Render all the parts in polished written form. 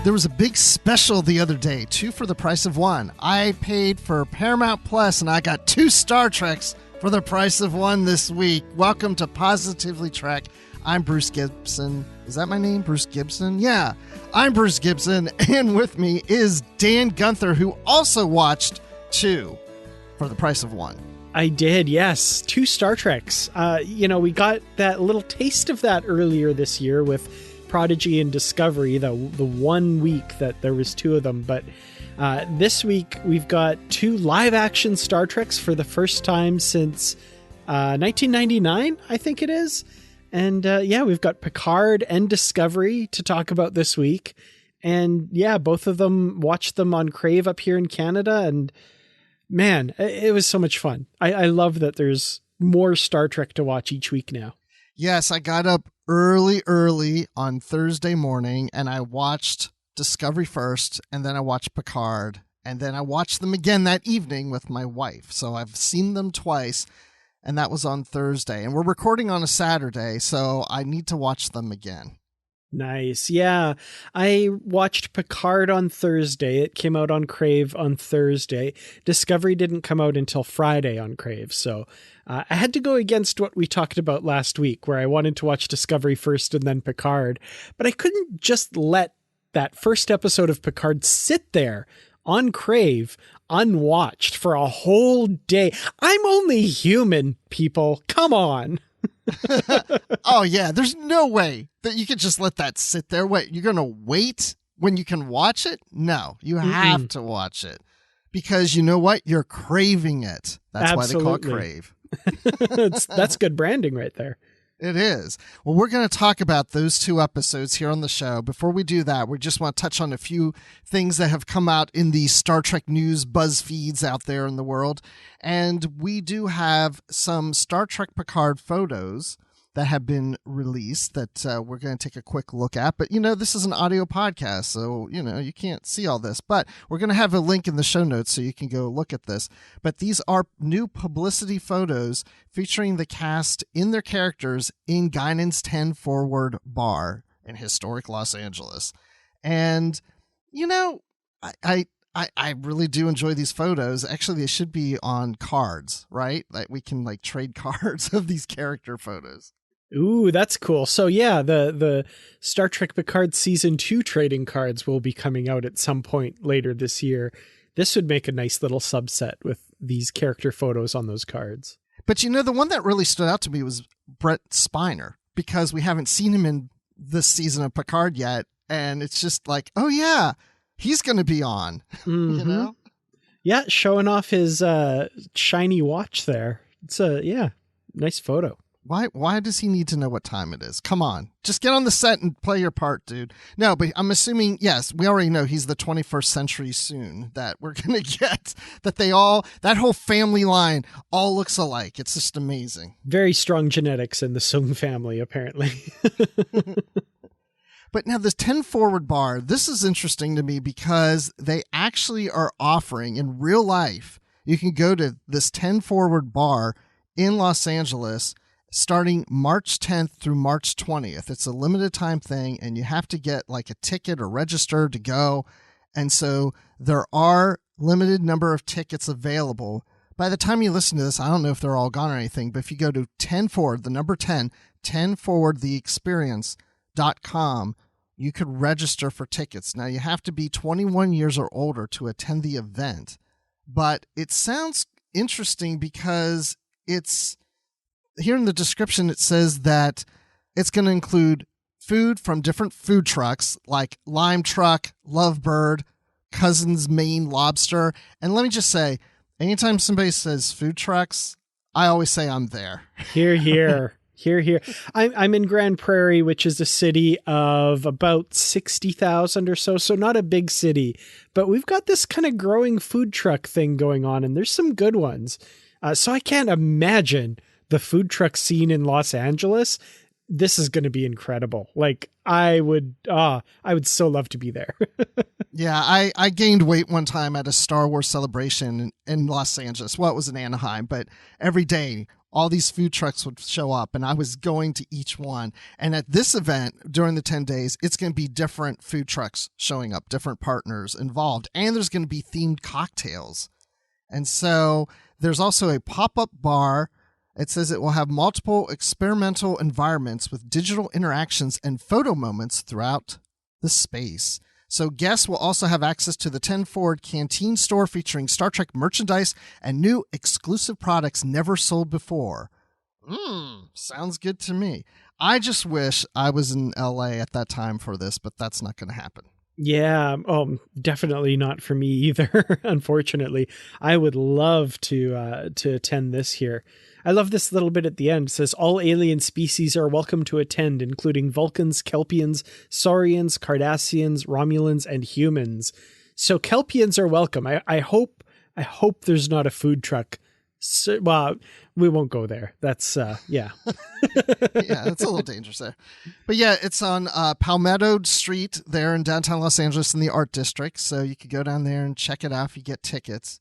There was a big special the other day, 2 for the price of 1. I paid for Paramount Plus, and I got 2 Star Treks for the price of 1 this week. Welcome to Positively Trek. I'm Bruce Gibson. Is that my name? Bruce Gibson? Yeah, I'm Bruce Gibson, and with me is Dan Gunther, who also watched 2 for the price of 1. I did, yes. 2 Star Treks. We got that little taste of that earlier this year with Prodigy and Discovery, the 1 week that there was 2 of them. But this week we've got 2 live-action Star Treks for the first time since 1999, I think it is. And we've got Picard and Discovery to talk about this week. And yeah, both of them, watched them on Crave up here in Canada. And man, it was so much fun. I love that there's more Star Trek to watch each week now. Yes, I got up early on Thursday morning and I watched Discovery first, and then I watched Picard, and then I watched them again that evening with my wife. So I've seen them twice, and that was on Thursday. And we're recording on a Saturday, so I need to watch them again. Nice. Yeah. I watched Picard on Thursday. It came out on Crave on Thursday. Discovery didn't come out until Friday on Crave. So I had to go against what we talked about last week, where I wanted to watch Discovery first and then Picard. But I couldn't just let that first episode of Picard sit there on Crave unwatched for a whole day. I'm only human, people. Come on. Oh, yeah. There's no way that you could just let that sit there. Wait, you're going to wait when you can watch it? No, you have to watch it because you know what? You're craving it. That's Absolutely. why they call it Crave. That's good branding right there. It is. Well, we're going to talk about those 2 episodes here on the show. Before we do that, we just want to touch on a few things that have come out in the Star Trek news buzz feeds out there in the world. And we do have some Star Trek Picard photos that have been released that we're going to take a quick look at. But, this is an audio podcast, so, you can't see all this. But we're going to have a link in the show notes so you can go look at this. But these are new publicity photos featuring the cast in their characters in Guinan's 10 Forward Bar in historic Los Angeles. And, I really do enjoy these photos. Actually, they should be on cards, right? Like we can trade cards of these character photos. Ooh, that's cool. So yeah, the Star Trek Picard Season 2 trading cards will be coming out at some point later this year. This would make a nice little subset with these character photos on those cards. But the one that really stood out to me was Brent Spiner, because we haven't seen him in this season of Picard yet. And it's just like, oh yeah, he's going to be on, mm-hmm. Yeah, showing off his shiny watch there. It's nice photo. Why does he need to know what time it is? Come on. Just get on the set and play your part, dude. No, but I'm assuming, yes, we already know he's the 21st century soon, that we're going to get, that whole family line all looks alike. It's just amazing. Very strong genetics in the Sung family, apparently. But now this 10 Forward Bar, this is interesting to me because they actually are offering in real life, you can go to this 10 Forward Bar in Los Angeles starting March 10th through March 20th. It's a limited time thing, and you have to get a ticket or register to go. And so there are limited number of tickets available. By the time you listen to this, I don't know if they're all gone or anything, but if you go to 10 Forward, the number 10 Forward, theexperience.com, you could register for tickets. Now, you have to be 21 years or older to attend the event. But it sounds interesting because it's here in the description, it says that it's going to include food from different food trucks like Lime Truck, Lovebird, Cousin's Maine Lobster. And let me just say, anytime somebody says food trucks, I always say I'm there. Hear, hear. Here. I'm in Grand Prairie, which is a city of about 60,000 or so. So not a big city, but we've got this kind of growing food truck thing going on, and there's some good ones. So I can't imagine the food truck scene in Los Angeles. This is going to be incredible. I would so love to be there. Yeah, I gained weight one time at a Star Wars celebration in Los Angeles. Well, it was in Anaheim, but every day all these food trucks would show up, and I was going to each one. And at this event, during the 10 days, it's going to be different food trucks showing up, different partners involved, and there's going to be themed cocktails. And so there's also a pop-up bar. It says it will have multiple experimental environments with digital interactions and photo moments throughout the space. So guests will also have access to the 10 Forward Canteen store featuring Star Trek merchandise and new exclusive products never sold before. Sounds good to me. I just wish I was in LA at that time for this, but that's not going to happen. Yeah, definitely not for me either, unfortunately. I would love to attend this here. I love this little bit at the end. It says, all alien species are welcome to attend, including Vulcans, Kelpians, Saurians, Cardassians, Romulans, and humans. So Kelpians are welcome. I hope there's not a food truck. So, well, we won't go there. That's, yeah. Yeah, it's a little dangerous there. But yeah, it's on Palmetto Street there in downtown Los Angeles in the Art District. So you could go down there and check it out if you get tickets.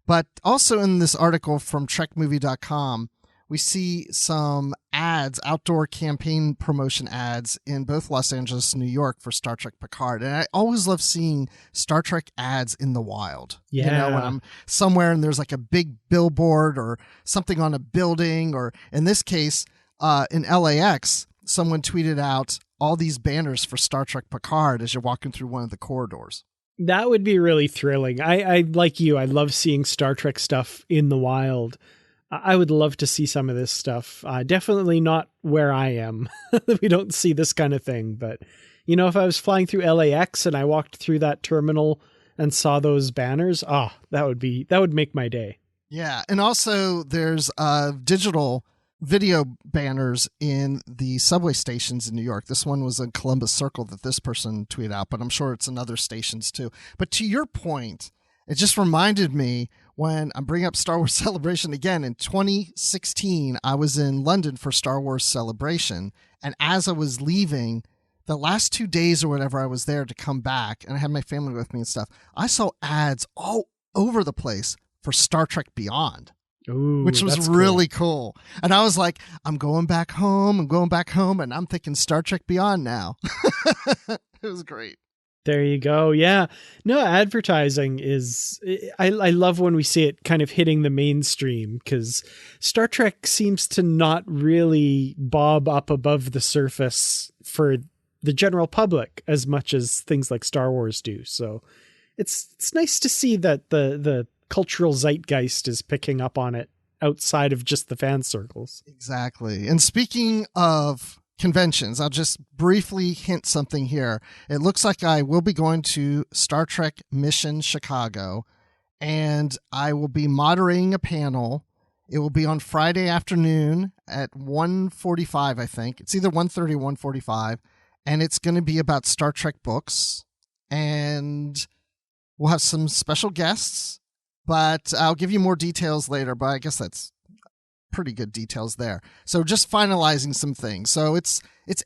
But also in this article from TrekMovie.com, we see some ads, outdoor campaign promotion ads in both Los Angeles and New York for Star Trek Picard. And I always love seeing Star Trek ads in the wild. Yeah. You know, when I'm somewhere and there's like a big billboard or something on a building, or in this case, in LAX, someone tweeted out all these banners for Star Trek Picard as you're walking through one of the corridors. That would be really thrilling. I like you. I love seeing Star Trek stuff in the wild. I would love to see some of this stuff. Definitely not where I am. We don't see this kind of thing. But, you know, if I was flying through LAX and I walked through that terminal and saw those banners, that would make my day. Yeah. And also there's digital video banners in the subway stations in New York. This one was in Columbus Circle that this person tweeted out, but I'm sure it's in other stations too. But to your point, it just reminded me when I'm bringing up Star Wars Celebration again. In 2016, I was in London for Star Wars Celebration. And as I was leaving, the last 2 days or whatever I was there to come back, and I had my family with me and stuff, I saw ads all over the place for Star Trek Beyond. Ooh, which was really cool. And I was like, I'm going back home, and I'm thinking Star Trek Beyond now. It was great. There you go. Yeah. No, advertising is, I love when we see it kind of hitting the mainstream, because Star Trek seems to not really bob up above the surface for the general public as much as things like Star Wars do. So it's nice to see that the cultural zeitgeist is picking up on it outside of just the fan circles. Exactly. And speaking of conventions, I'll just briefly hint something here. It looks like I will be going to Star Trek Mission Chicago, and I will be moderating a panel. It will be on Friday afternoon at 1:45, I think. It's either 1:30 or 1:45, and it's going to be about Star Trek books, and we'll have some special guests. But I'll give you more details later, but I guess that's pretty good details there. So just finalizing some things. So it's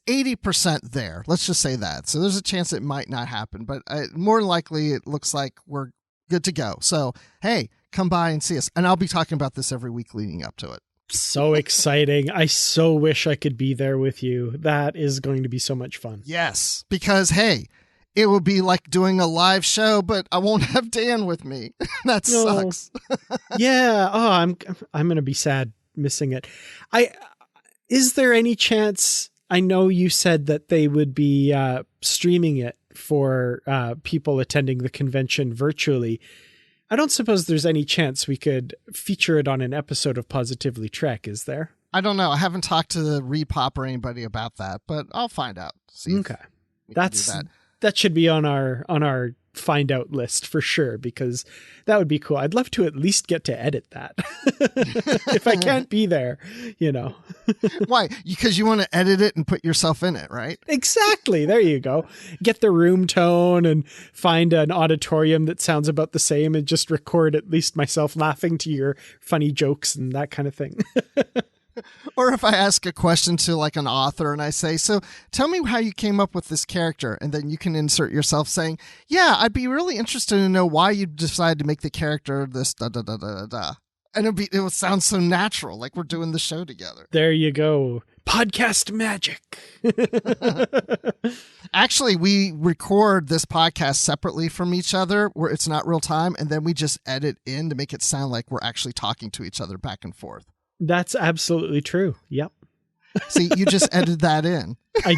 80% there. Let's just say that. So there's a chance it might not happen, but more likely it looks like we're good to go. So, hey, come by and see us. And I'll be talking about this every week leading up to it. So exciting. I so wish I could be there with you. That is going to be so much fun. Yes, because, hey, it will be like doing a live show, but I won't have Dan with me. That sucks. Yeah. Oh, I'm going to be sad missing it. Is there any chance, I know you said that they would be streaming it for people attending the convention virtually. I don't suppose there's any chance we could feature it on an episode of Positively Trek, is there? I don't know. I haven't talked to the Repop or anybody about that, but I'll find out. See okay. That should be on our find out list for sure, because that would be cool. I'd love to at least get to edit that. If I can't be there, you know. Why? Because you want to edit it and put yourself in it, right? Exactly. There you go. Get the room tone and find an auditorium that sounds about the same and just record at least myself laughing to your funny jokes and that kind of thing. Or if I ask a question to like an author and I say, so tell me how you came up with this character. And then you can insert yourself saying, yeah, I'd be really interested to know why you decided to make the character this da da da da da. And it would sound so natural, like we're doing the show together. There you go. Podcast magic. Actually, we record this podcast separately from each other where it's not real time, and then we just edit in to make it sound like we're actually talking to each other back and forth. That's absolutely true. Yep. See, you just edited that in. I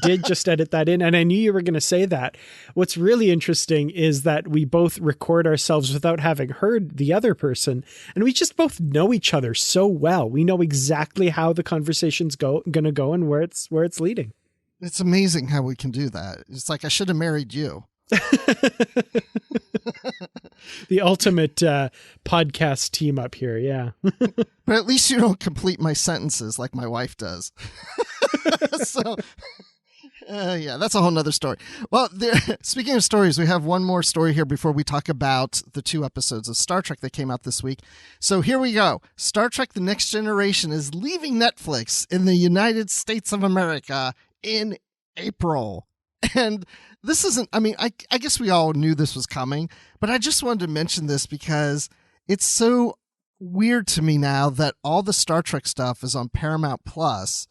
did just edit that in, and I knew you were going to say that. What's really interesting is that we both record ourselves without having heard the other person, and we just both know each other so well. We know exactly how the conversation's going to go and where it's leading. It's amazing how we can do that. It's like I should have married you. The ultimate podcast team up here, yeah. But at least you don't complete my sentences like my wife does. So, yeah, that's a whole nother story. Well, speaking of stories, we have one more story here before we talk about the 2 episodes of Star Trek that came out this week. So here we go. Star Trek The Next Generation is leaving Netflix in the United States of America in April. And this isn't, I mean, I guess we all knew this was coming, but I just wanted to mention this because it's so weird to me now that all the Star Trek stuff is on Paramount Plus,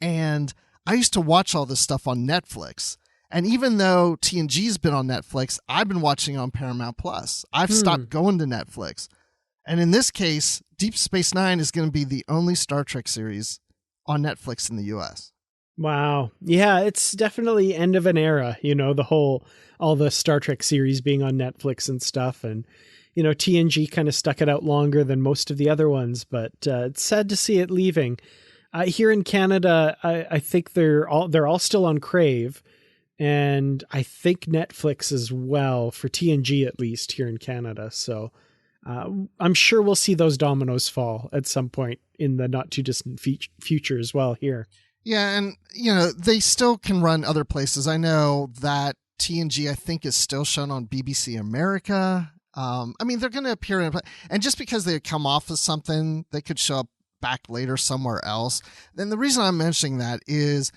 and I used to watch all this stuff on Netflix. And even though TNG's been on Netflix, I've been watching it on Paramount Plus. I've stopped going to Netflix. And in this case, Deep Space Nine is going to be the only Star Trek series on Netflix in the U.S. Wow. Yeah, it's definitely end of an era, all the Star Trek series being on Netflix and stuff. And, TNG kind of stuck it out longer than most of the other ones, but it's sad to see it leaving. Here in Canada, I think they're all still on Crave, and I think Netflix as well, for TNG at least here in Canada. So I'm sure we'll see those dominoes fall at some point in the not too distant future as well here. Yeah, and, they still can run other places. I know that TNG, I think, is still shown on BBC America. They're going to appear in... And just because they come off of something, they could show up back later somewhere else. Then the reason I'm mentioning that is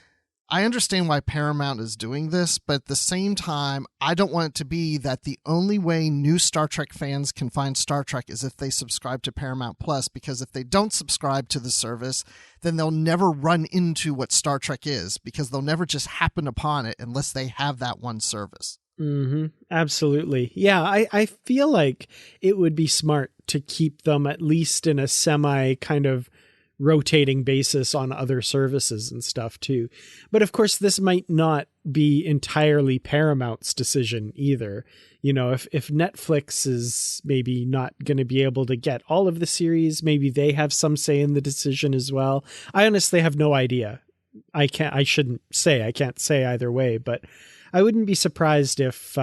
I understand why Paramount is doing this, but at the same time, I don't want it to be that the only way new Star Trek fans can find Star Trek is if they subscribe to Paramount Plus, because if they don't subscribe to the service, then they'll never run into what Star Trek is, because they'll never just happen upon it unless they have that one service. Mm-hmm. Absolutely. Yeah, I feel like it would be smart to keep them at least in a semi kind of rotating basis on other services and stuff too. But of course, this might not be entirely Paramount's decision either. If Netflix is maybe not going to be able to get all of the series, maybe they have some say in the decision as well. I honestly have no idea. I can't say either way, but I wouldn't be surprised if,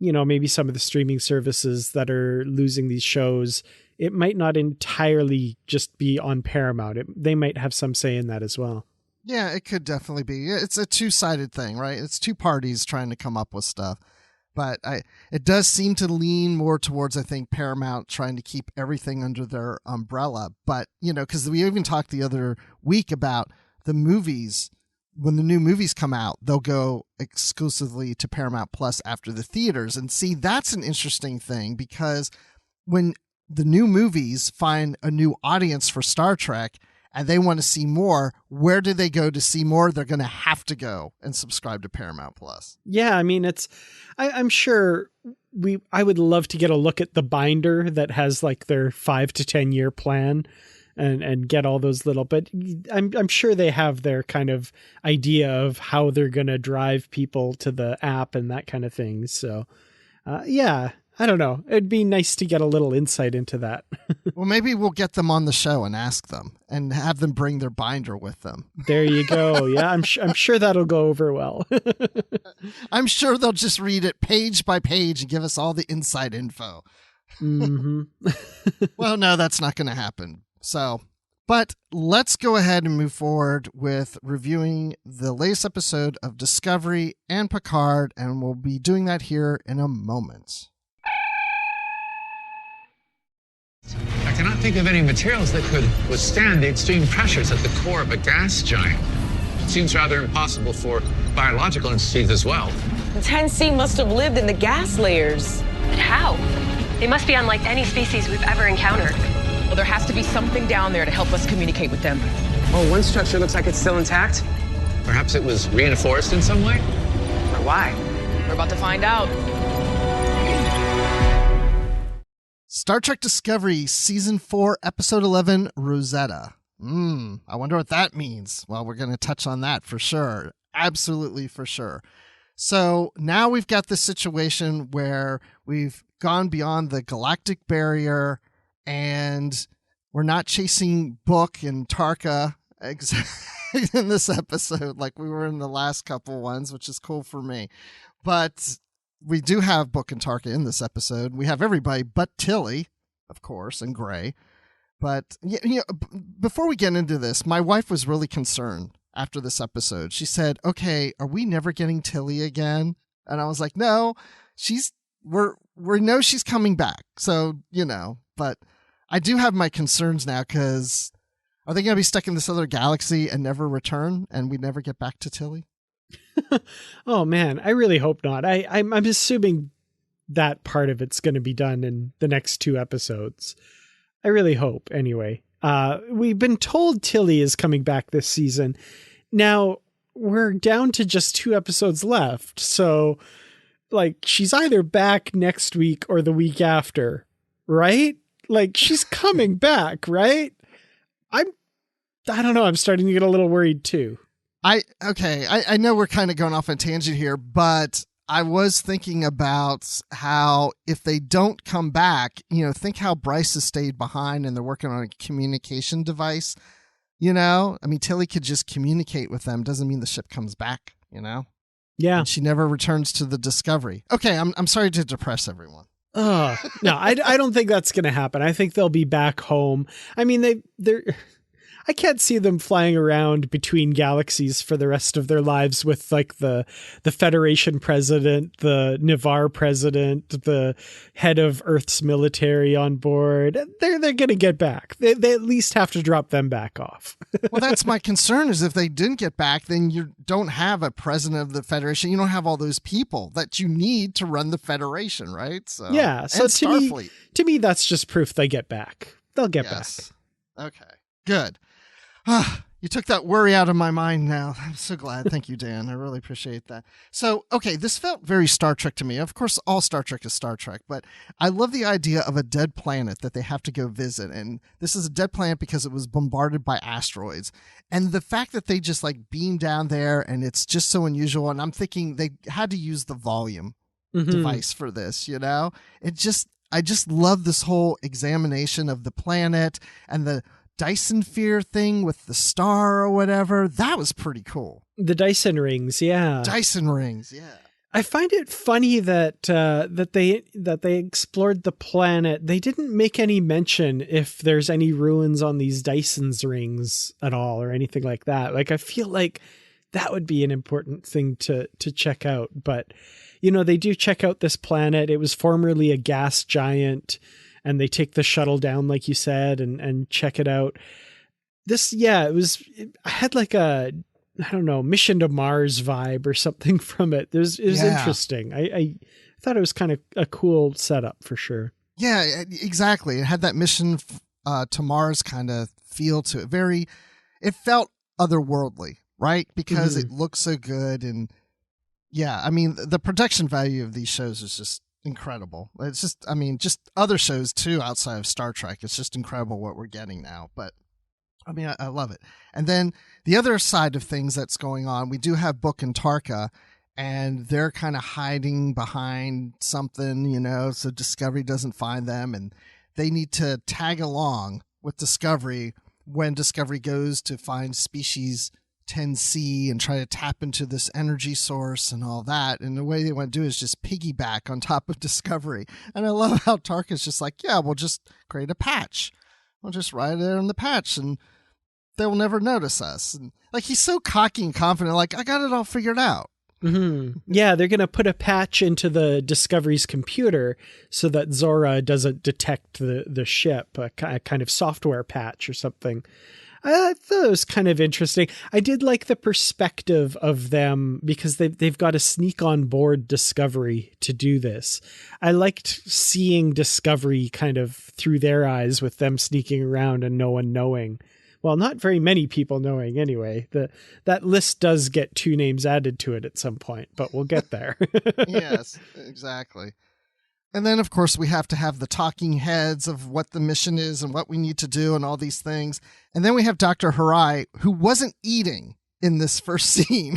maybe some of the streaming services that are losing these shows, it might not entirely just be on Paramount. They might have some say in that as well. Yeah, it could definitely be. It's a two-sided thing, right? It's two parties trying to come up with stuff. But it does seem to lean more towards, I think, Paramount trying to keep everything under their umbrella. But, because we even talked the other week about the movies. When the new movies come out, they'll go exclusively to Paramount Plus after the theaters. And see, that's an interesting thing, because when the new movies find a new audience for Star Trek and they want to see more, where do they go to see more? They're going to have to go and subscribe to Paramount Plus. Yeah, I'm sure I would love to get a look at the binder that has like their 5 to 10 year plan and get all those little, but I'm sure they have their kind of idea of how they're going to drive people to the app and that kind of thing. So, yeah. I don't know. It'd be nice to get a little insight into that. Well, maybe we'll get them on the show and ask them and have them bring their binder with them. There you go. Yeah, I'm sure that'll go over well. I'm sure they'll just read it page by page and give us all the inside info. Mm-hmm. Well, no, that's not going to happen. So, but let's go ahead and move forward with reviewing the latest episode of Discovery and Picard, and we'll be doing that here in a moment. I cannot think of any materials that could withstand the extreme pressures at the core of a gas giant. It seems rather impossible for biological entities as well. The 10C must have lived in the gas layers. But how? They must be unlike any species we've ever encountered. Well, there has to be something down there to help us communicate with them. Oh, one structure looks like it's still intact. Perhaps it was reinforced in some way? But why? We're about to find out. Star Trek Discovery, Season 4, Episode 11, Rosetta. I wonder what that means. Well, we're going to touch on that for sure. Absolutely for sure. So now we've got this situation where we've gone beyond the galactic barrier and we're not chasing Book and Tarka in this episode like we were in the last couple ones, which is cool for me. But we do have Book and Tarka in this episode. We have everybody but Tilly, of course, and Gray. But before we get into this, my wife was really concerned after this episode. She said, "Okay, are we never getting Tilly again?" And I was like, "No, we know she's coming back." So, but I do have my concerns now because are they going to be stuck in this other galaxy and never return and we never get back to Tilly? Oh man, I really hope not. I'm assuming that part of it's going to be done in the next 2 episodes. I really hope, anyway. We've been told Tilly is coming back this season. Now, we're down to just 2 episodes left, so, she's either back next week or the week after, right? She's coming back, right? I don't know, I'm starting to get a little worried, too. I know we're kind of going off on a tangent here, but I was thinking about how if they don't come back, think how Bryce has stayed behind and they're working on a communication device. Tilly could just communicate with them. Doesn't mean the ship comes back, Yeah. And she never returns to the Discovery. Okay, I'm sorry to depress everyone. No, I don't think that's going to happen. I think they'll be back home. I mean, they're I can't see them flying around between galaxies for the rest of their lives with the Federation president, the Nivar president, the head of Earth's military on board. They're going to get back. They at least have to drop them back off. Well, that's my concern is if they didn't get back, then you don't have a president of the Federation. You don't have all those people that you need to run the Federation, right? So yeah. So to me, that's just proof they get back. They'll get back. Okay, good. You took that worry out of my mind now. I'm so glad. Thank you, Dan. I really appreciate that. So, okay, this felt very Star Trek to me. Of course, all Star Trek is Star Trek, but I love the idea of a dead planet that they have to go visit. And this is a dead planet because it was bombarded by asteroids. And the fact that they just beam down there and it's just so unusual. And I'm thinking they had to use the volume device for this, I just love this whole examination of the planet and the Dyson sphere thing with the star or whatever. That was pretty cool. The Dyson rings, yeah. Dyson rings, yeah. I find it funny that they explored the planet. They didn't make any mention if there's any ruins on these Dyson's rings at all or anything like that. I feel like that would be an important thing to check out. But, they do check out this planet. It was formerly a gas giant. And they take the shuttle down, like you said, and check it out. It had a, Mission to Mars vibe or something from it. It was interesting. I thought it was kind of a cool setup for sure. Yeah, exactly. It had that Mission to Mars kind of feel to it. It felt otherworldly, right? Because it looked so good. And yeah, the production value of these shows is just incredible. It's just, just other shows too outside of Star Trek. It's just incredible what we're getting now. But I love it. And then the other side of things that's going on, we do have Book and Tarka, and they're kind of hiding behind something, so Discovery doesn't find them, and they need to tag along with Discovery when Discovery goes to find species 10C and try to tap into this energy source and all that. And the way they want to do is just piggyback on top of Discovery. And I love how Tarka's just we'll just create a patch. We'll just write it there in the patch and they will never notice us. And he's so cocky and confident, I got it all figured out. Mm-hmm. Yeah, they're going to put a patch into the Discovery's computer so that Zora doesn't detect the ship, a kind of software patch or something. I thought it was kind of interesting. I did like the perspective of them because they've got to sneak on board Discovery to do this. I liked seeing Discovery kind of through their eyes with them sneaking around and no one knowing. Well, not very many people knowing anyway. That list does get 2 names added to it at some point, but we'll get there. Yes, exactly. And then, of course, we have to have the talking heads of what the mission is and what we need to do and all these things. And then we have Dr. Harai, who wasn't eating in this first scene.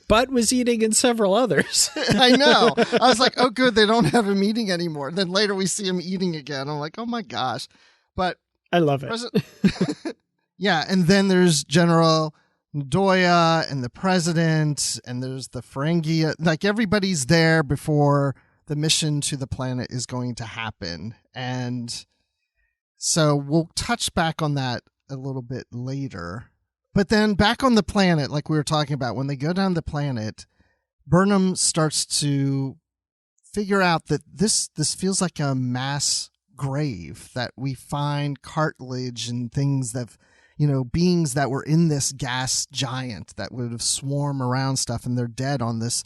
But was eating in several others. I know. I was like, oh, good, they don't have him eating anymore. Then later we see him eating again. I'm like, oh, my gosh. But I love it. Yeah, and then there's General Ndoya and the president, and there's the Ferengi. Like, everybody's there before the mission to the planet is going to happen. And so we'll touch back on that a little bit later. But then back on the planet, like we were talking about, when they go down the planet, Burnham starts to figure out that this feels like a mass grave, that we find cartilage and things that, beings that were in this gas giant that would have swarmed around stuff, and they're dead on this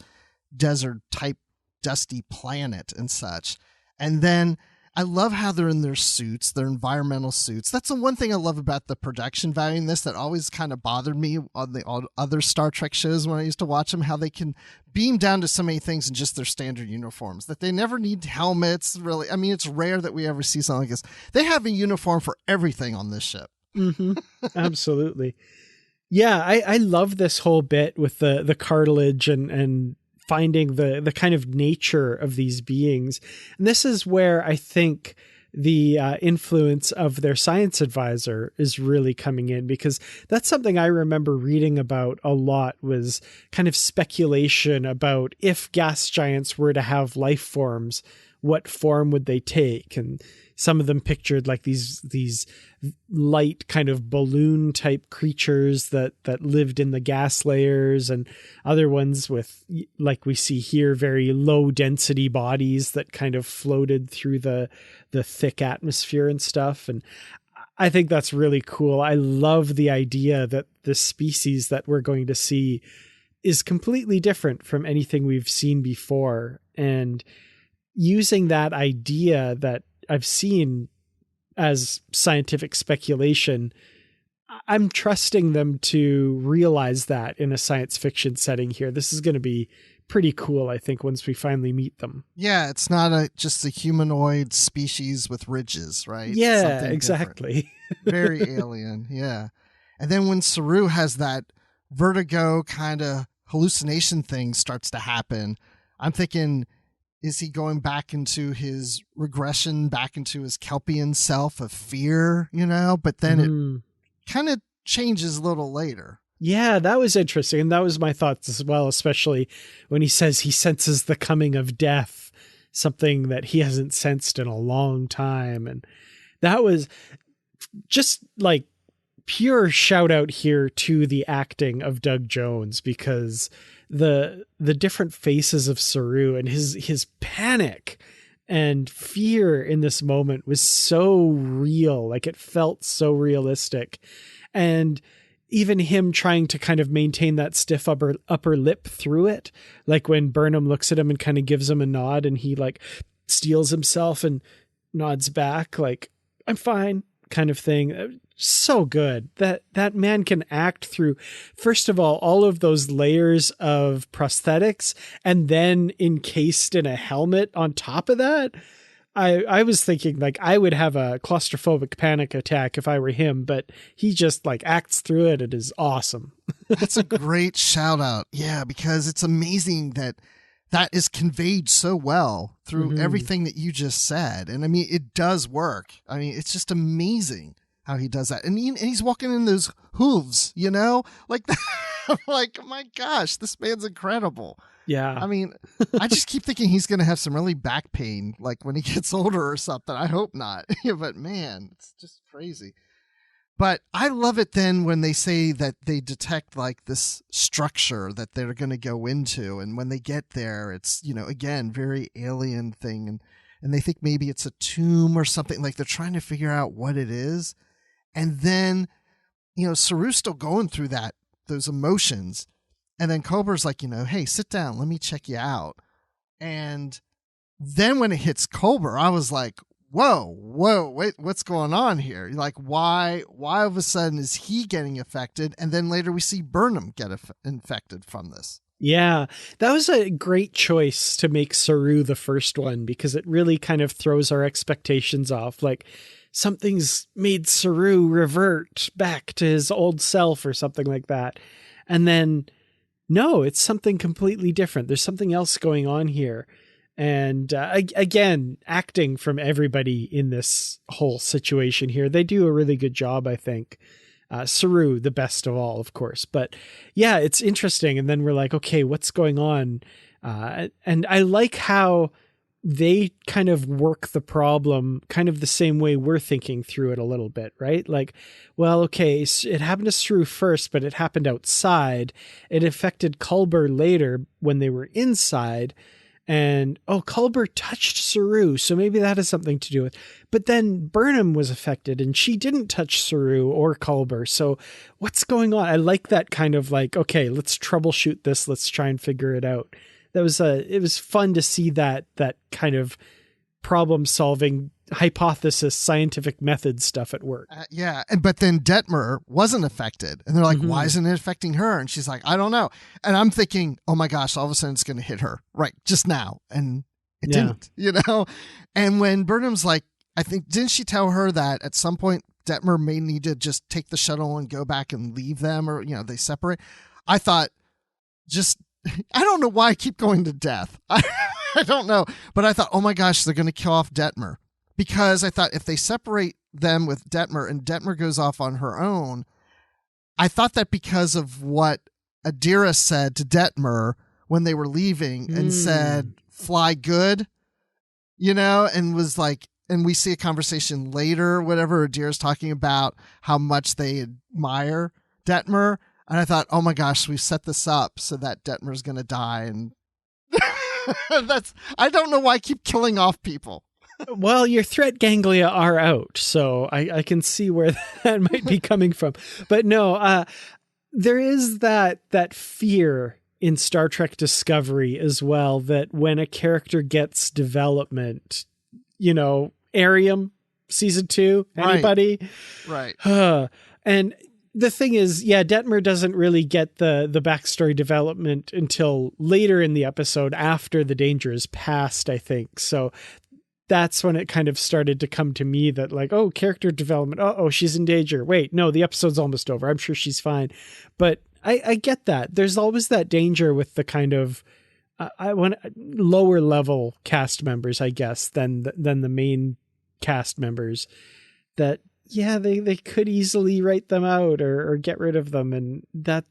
desert type dusty planet and such. And then I love how they're in their suits, their environmental suits. That's the one thing I love about the production value in this that always kind of bothered me on the other Star Trek shows when I used to watch them, how they can beam down to so many things in just their standard uniforms, that they never need helmets, really. I mean, it's rare that we ever see something like this. They have a uniform for everything on this ship. Mm-hmm. Absolutely. Yeah, I love this whole bit with the cartilage and finding the kind of nature of these beings. And this is where I think the influence of their science advisor is really coming in, because that's something I remember reading about a lot, was kind of speculation about if gas giants were to have life forms, what form would they take? And some of them pictured like these light kind of balloon type creatures that lived in the gas layers, and other ones with, like we see here, very low density bodies that kind of floated through the thick atmosphere and stuff. And I think that's really cool. I love the idea that the species that we're going to see is completely different from anything we've seen before. And using that idea that I've seen as scientific speculation, I'm trusting them to realize that in a science fiction setting here. This is going to be pretty cool, I think, once we finally meet them. Yeah, it's not just a humanoid species with ridges, right? Yeah, something exactly. Very alien, yeah. And then when Saru has that vertigo kind of hallucination thing starts to happen, I'm thinking, is he going back into his regression, back into his Kelpian self of fear, But then it kind of changes a little later. Yeah, that was interesting. And that was my thoughts as well, especially when he says he senses the coming of death, something that he hasn't sensed in a long time. And that was just like pure shout out here to the acting of Doug Jones, because the different faces of Saru and his panic and fear in this moment was so real. Like, it felt so realistic. And even him trying to kind of maintain that stiff upper lip through it. Like when Burnham looks at him and kind of gives him a nod, and he like steels himself and nods back like, I'm fine, kind of thing. So good that man can act through, first of all of those layers of prosthetics, and then encased in a helmet on top of that. I was thinking like I would have a claustrophobic panic attack if I were him, but he just like acts through it. It is awesome. That's a great shout out. Yeah, because it's amazing that is conveyed so well through everything that you just said. And I mean, it does work. I mean, it's just amazing how he does that. And he's walking in those hooves, like that. I'm like, oh my gosh, this man's incredible. Yeah. I mean, I just keep thinking he's going to have some really back pain, like when he gets older or something. I hope not. But man, it's just crazy. But I love it then when they say that they detect like this structure that they're going to go into. And when they get there, it's, again, very alien thing. And they think maybe it's a tomb or something, like they're trying to figure out what it is. And then Saru's still going through those emotions. And then Culber's like, hey, sit down. Let me check you out. And then when it hits Culber, I was like, whoa, wait, what's going on here? Like, why all of a sudden is he getting affected? And then later we see Burnham get infected from this. Yeah, that was a great choice to make Saru the first one, because it really kind of throws our expectations off. Like, something's made Saru revert back to his old self or something like that. And then, no, it's something completely different. There's something else going on here. And again, acting from everybody in this whole situation here. They do a really good job, I think. Saru, the best of all, of course. But yeah, it's interesting. And then we're like, okay, what's going on? And I like how they kind of work the problem kind of the same way we're thinking through it a little bit, right? Like, well, okay, it happened to Saru first, but it happened outside. It affected Culber later when they were inside. And, Culber touched Saru, so maybe that has something to do with. But then Burnham was affected, and she didn't touch Saru or Culber. So what's going on? I like that kind of like, okay, let's troubleshoot this. Let's try and figure it out. It was fun to see that kind of problem solving, hypothesis, scientific method stuff at work. But then Detmer wasn't affected, and they're like, why isn't it affecting her? And she's like, I don't know. And I'm thinking, oh my gosh, all of a sudden it's going to hit her right just now. And it didn't, And when Burnham's like, I think, didn't she tell her that at some point Detmer may need to just take the shuttle and go back and leave them, or, they separate? I thought, I don't know why I keep going to death. I don't know. But I thought, oh my gosh, they're going to kill off Detmer. Because I thought if they separate them with Detmer and Detmer goes off on her own, I thought that because of what Adira said to Detmer when they were leaving and said, fly good, and was like, and we see a conversation later, whatever, Adira's talking about how much they admire Detmer. And I thought, oh my gosh, we've set this up so that Detmer's going to die. And I don't know why I keep killing off people. Well, your threat ganglia are out, so I can see where that might be coming from. But no, there is that fear in Star Trek Discovery as well, that when a character gets development, Arium, season 2, anybody? Right. And the thing is, Detmer doesn't really get the backstory development until later in the episode, after the danger is past, I think. So that's when it kind of started to come to me that like, character development. She's in danger. Wait, no, the episode's almost over. I'm sure she's fine. But I get that. There's always that danger with the kind of I want lower level cast members, I guess, than the main cast members, that they could easily write them out or get rid of them. And that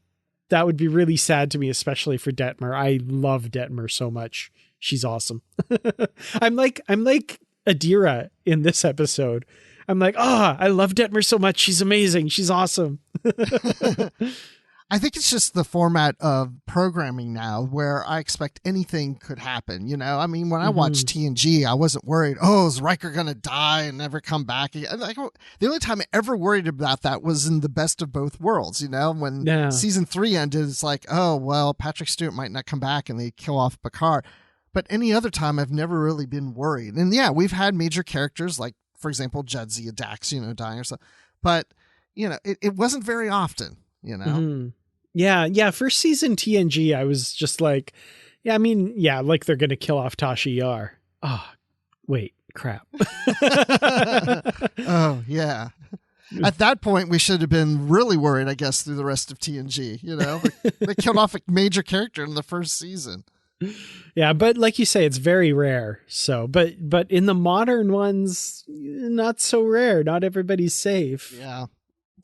would be really sad to me, especially for Detmer. I love Detmer so much. She's awesome. I'm like Adira in this episode. I'm like, I love Detmer so much. She's amazing. She's awesome. I think it's just the format of programming now where I expect anything could happen. I mean, when I watched TNG, I wasn't worried, is Riker going to die and never come back again? Like, the only time I ever worried about that was in the Best of Both Worlds, when season 3 ended, it's like, Patrick Stewart might not come back and they kill off Picard. But any other time, I've never really been worried. And we've had major characters like, for example, Jadzia Dax, dying or so. But, it wasn't very often, Yeah. First season TNG, I was just like, like they're going to kill off Tasha Yar. Oh, wait, crap. Oh, yeah. At that point, we should have been really worried, I guess, through the rest of TNG. They killed off a major character in the first season. Yeah, but like you say, it's very rare. So, but in the modern ones, not so rare. Not everybody's safe. Yeah.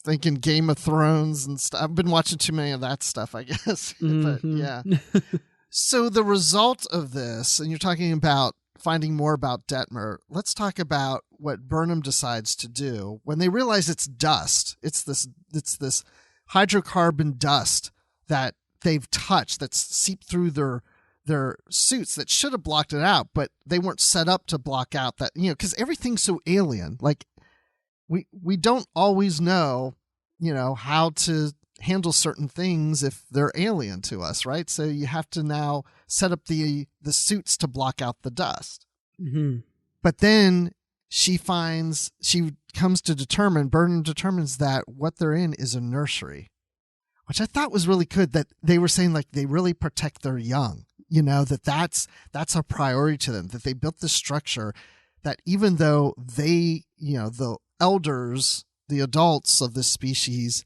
Thinking Game of Thrones and stuff. I've been watching too many of that stuff, I guess. But yeah. So the result of this, and you're talking about finding more about Detmer, let's talk about what Burnham decides to do when they realize it's dust. It's this hydrocarbon dust that they've touched that's seeped through their suits that should have blocked it out, but they weren't set up to block out that, because everything's so alien. Like we don't always know how to handle certain things if they're alien to us, right? So you have to now set up the suits to block out the dust. Mm-hmm. But then Burnham determines that what they're in is a nursery, which I thought was really good, that they were saying like they really protect their young, that's a priority to them, that they built this structure that even though they, the elders, the adults of this species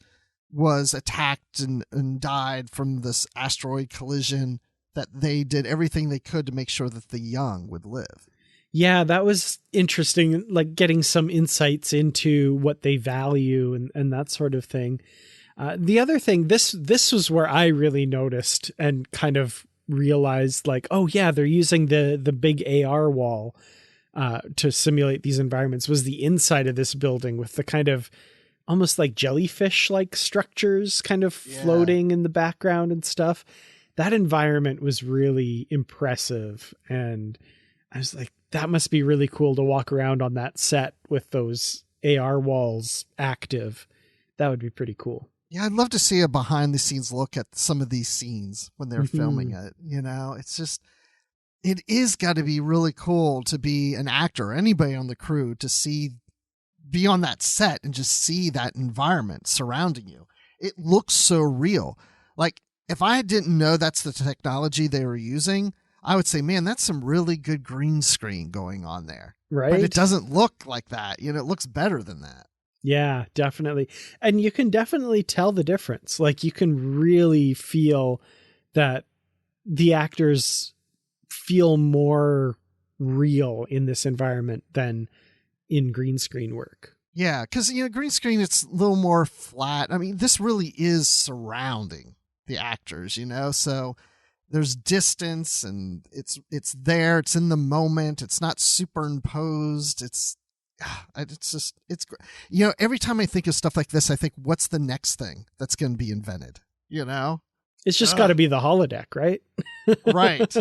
was attacked and died from this asteroid collision, that they did everything they could to make sure that the young would live. Yeah, that was interesting, like getting some insights into what they value and that sort of thing. The other thing, this was where I really noticed and kind of realized like, oh yeah, they're using the big AR wall to simulate these environments, was the inside of this building with the kind of almost like jellyfish-like structures kind of floating in the background and stuff. That environment was really impressive. And I was like, that must be really cool to walk around on that set with those AR walls active. That would be pretty cool. Yeah, I'd love to see a behind the scenes look at some of these scenes when they're filming it. It's just, it is got to be really cool to be an actor, anybody on the crew, to be on that set and just see that environment surrounding you. It looks so real. Like if I didn't know that's the technology they were using, I would say, man, that's some really good green screen going on there. Right. But it doesn't look like that. It looks better than that. Yeah, definitely. And you can definitely tell the difference. Like you can really feel that the actors feel more real in this environment than in green screen work. Yeah, because, green screen, it's a little more flat. I mean, this really is surrounding the actors, so there's distance and it's there. It's in the moment. It's not superimposed. It's great. Every time I think of stuff like this, I think, what's the next thing that's going to be invented? It's just got to be the holodeck, right? Right.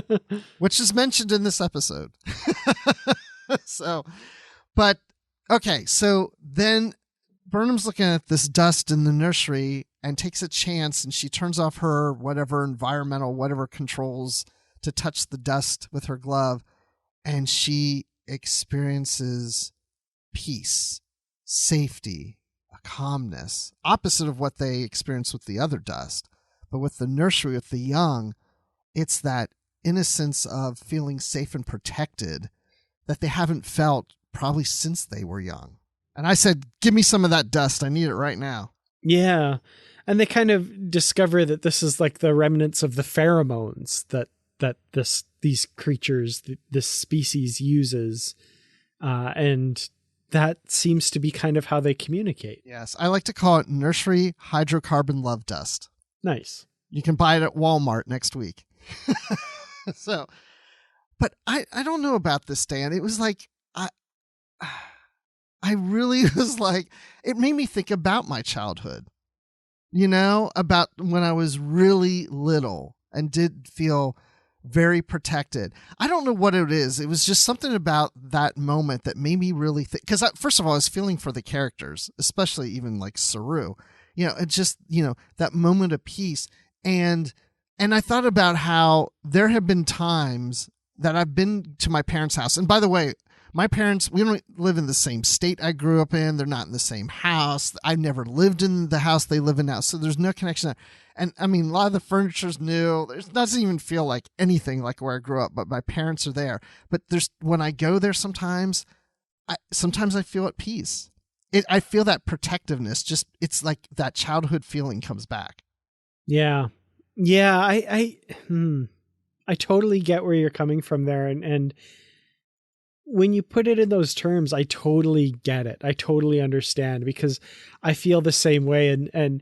Which is mentioned in this episode. Okay. So then Burnham's looking at this dust in the nursery and takes a chance, and she turns off her whatever controls to touch the dust with her glove, and she experiences peace, safety, a calmness, opposite of what they experience with the other dust. But with the nursery, with the young, it's that innocence of feeling safe and protected that they haven't felt probably since they were young. And I said, give me some of that dust. I need it right now. Yeah. And they kind of discover that this is like the remnants of the pheromones that these creatures, this species uses. And that seems to be kind of how they communicate. Yes. I like to call it nursery hydrocarbon love dust. Nice. You can buy it at Walmart next week. But I don't know about this, Dan. It was like, I really was like, it made me think about my childhood, about when I was really little and did feel very protected. I don't know what it is. It was just something about that moment that made me really think, because first of all, I was feeling for the characters, especially even like Saru, it just, that moment of peace. And I thought about how there have been times that I've been to my parents' house. And by the way, my parents, we don't live in the same state I grew up in. They're not in the same house. I never lived in the house they live in now. So there's no connection there. And I mean, a lot of the furniture's new. It doesn't even feel like anything like where I grew up, but my parents are there. But when I go there sometimes I feel at peace. I feel that protectiveness. Just, it's like that childhood feeling comes back. Yeah. Yeah. I totally get where you're coming from there. And when you put it in those terms, I totally get it. I totally understand, because I feel the same way. And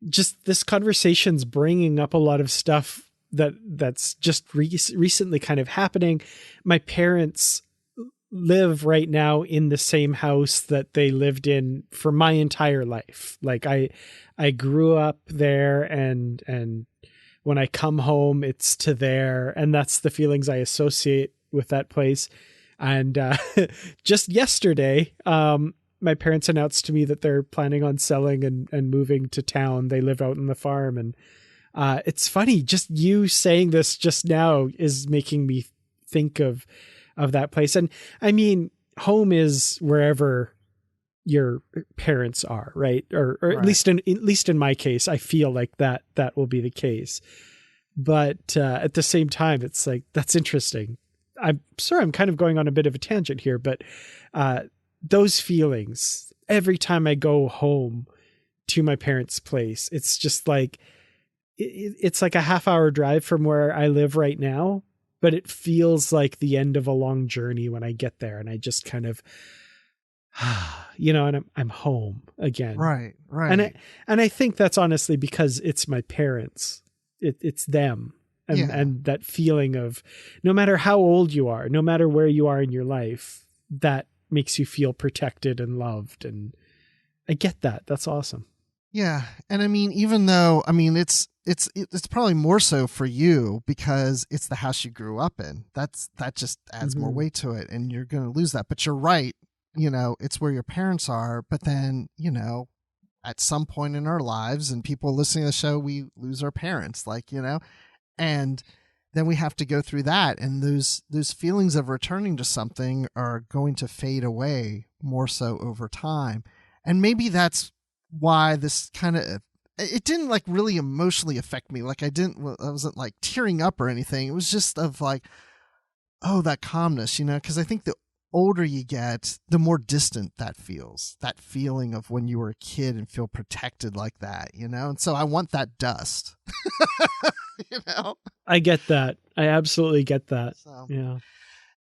just this conversation's bringing up a lot of stuff that's just recently kind of happening. My parents live right now in the same house that they lived in for my entire life. Like I grew up there, and when I come home, it's to there, and that's the feelings I associate with that place. And just yesterday, my parents announced to me that they're planning on selling and moving to town. They live out on the farm. And it's funny, just you saying this just now is making me think of that place. And I mean, home is wherever your parents are, right? Or Right. at least in my case, I feel like that will be the case. But at the same time, it's like, that's interesting. I'm sorry, I'm kind of going on a bit of a tangent here, but those feelings, every time I go home to my parents' place, it's just like, it's like a half-hour drive from where I live right now, but it feels like the end of a long journey when I get there, and I just kind of, and I'm home again. Right. Right. And I think that's honestly because it's my parents. It's them. And that feeling of no matter how old you are, no matter where you are in your life, that makes you feel protected and loved. And I get that. That's awesome. Yeah. And I mean, even though, I mean, it's probably more so for you because it's the house you grew up in. That just adds more weight to it, and you're going to lose that. But you're right. It's where your parents are. But then, at some point in our lives, and people listening to the show, we lose our parents, and then we have to go through that. And those feelings of returning to something are going to fade away more so over time. And maybe that's why this kind of, it didn't like really emotionally affect me. Like I wasn't like tearing up or anything. It was just of like, oh, that calmness, because I think the older you get, the more distant that feels, that feeling of when you were a kid and feel protected like that, and so I want that dust. I get that. I absolutely get that. So, yeah.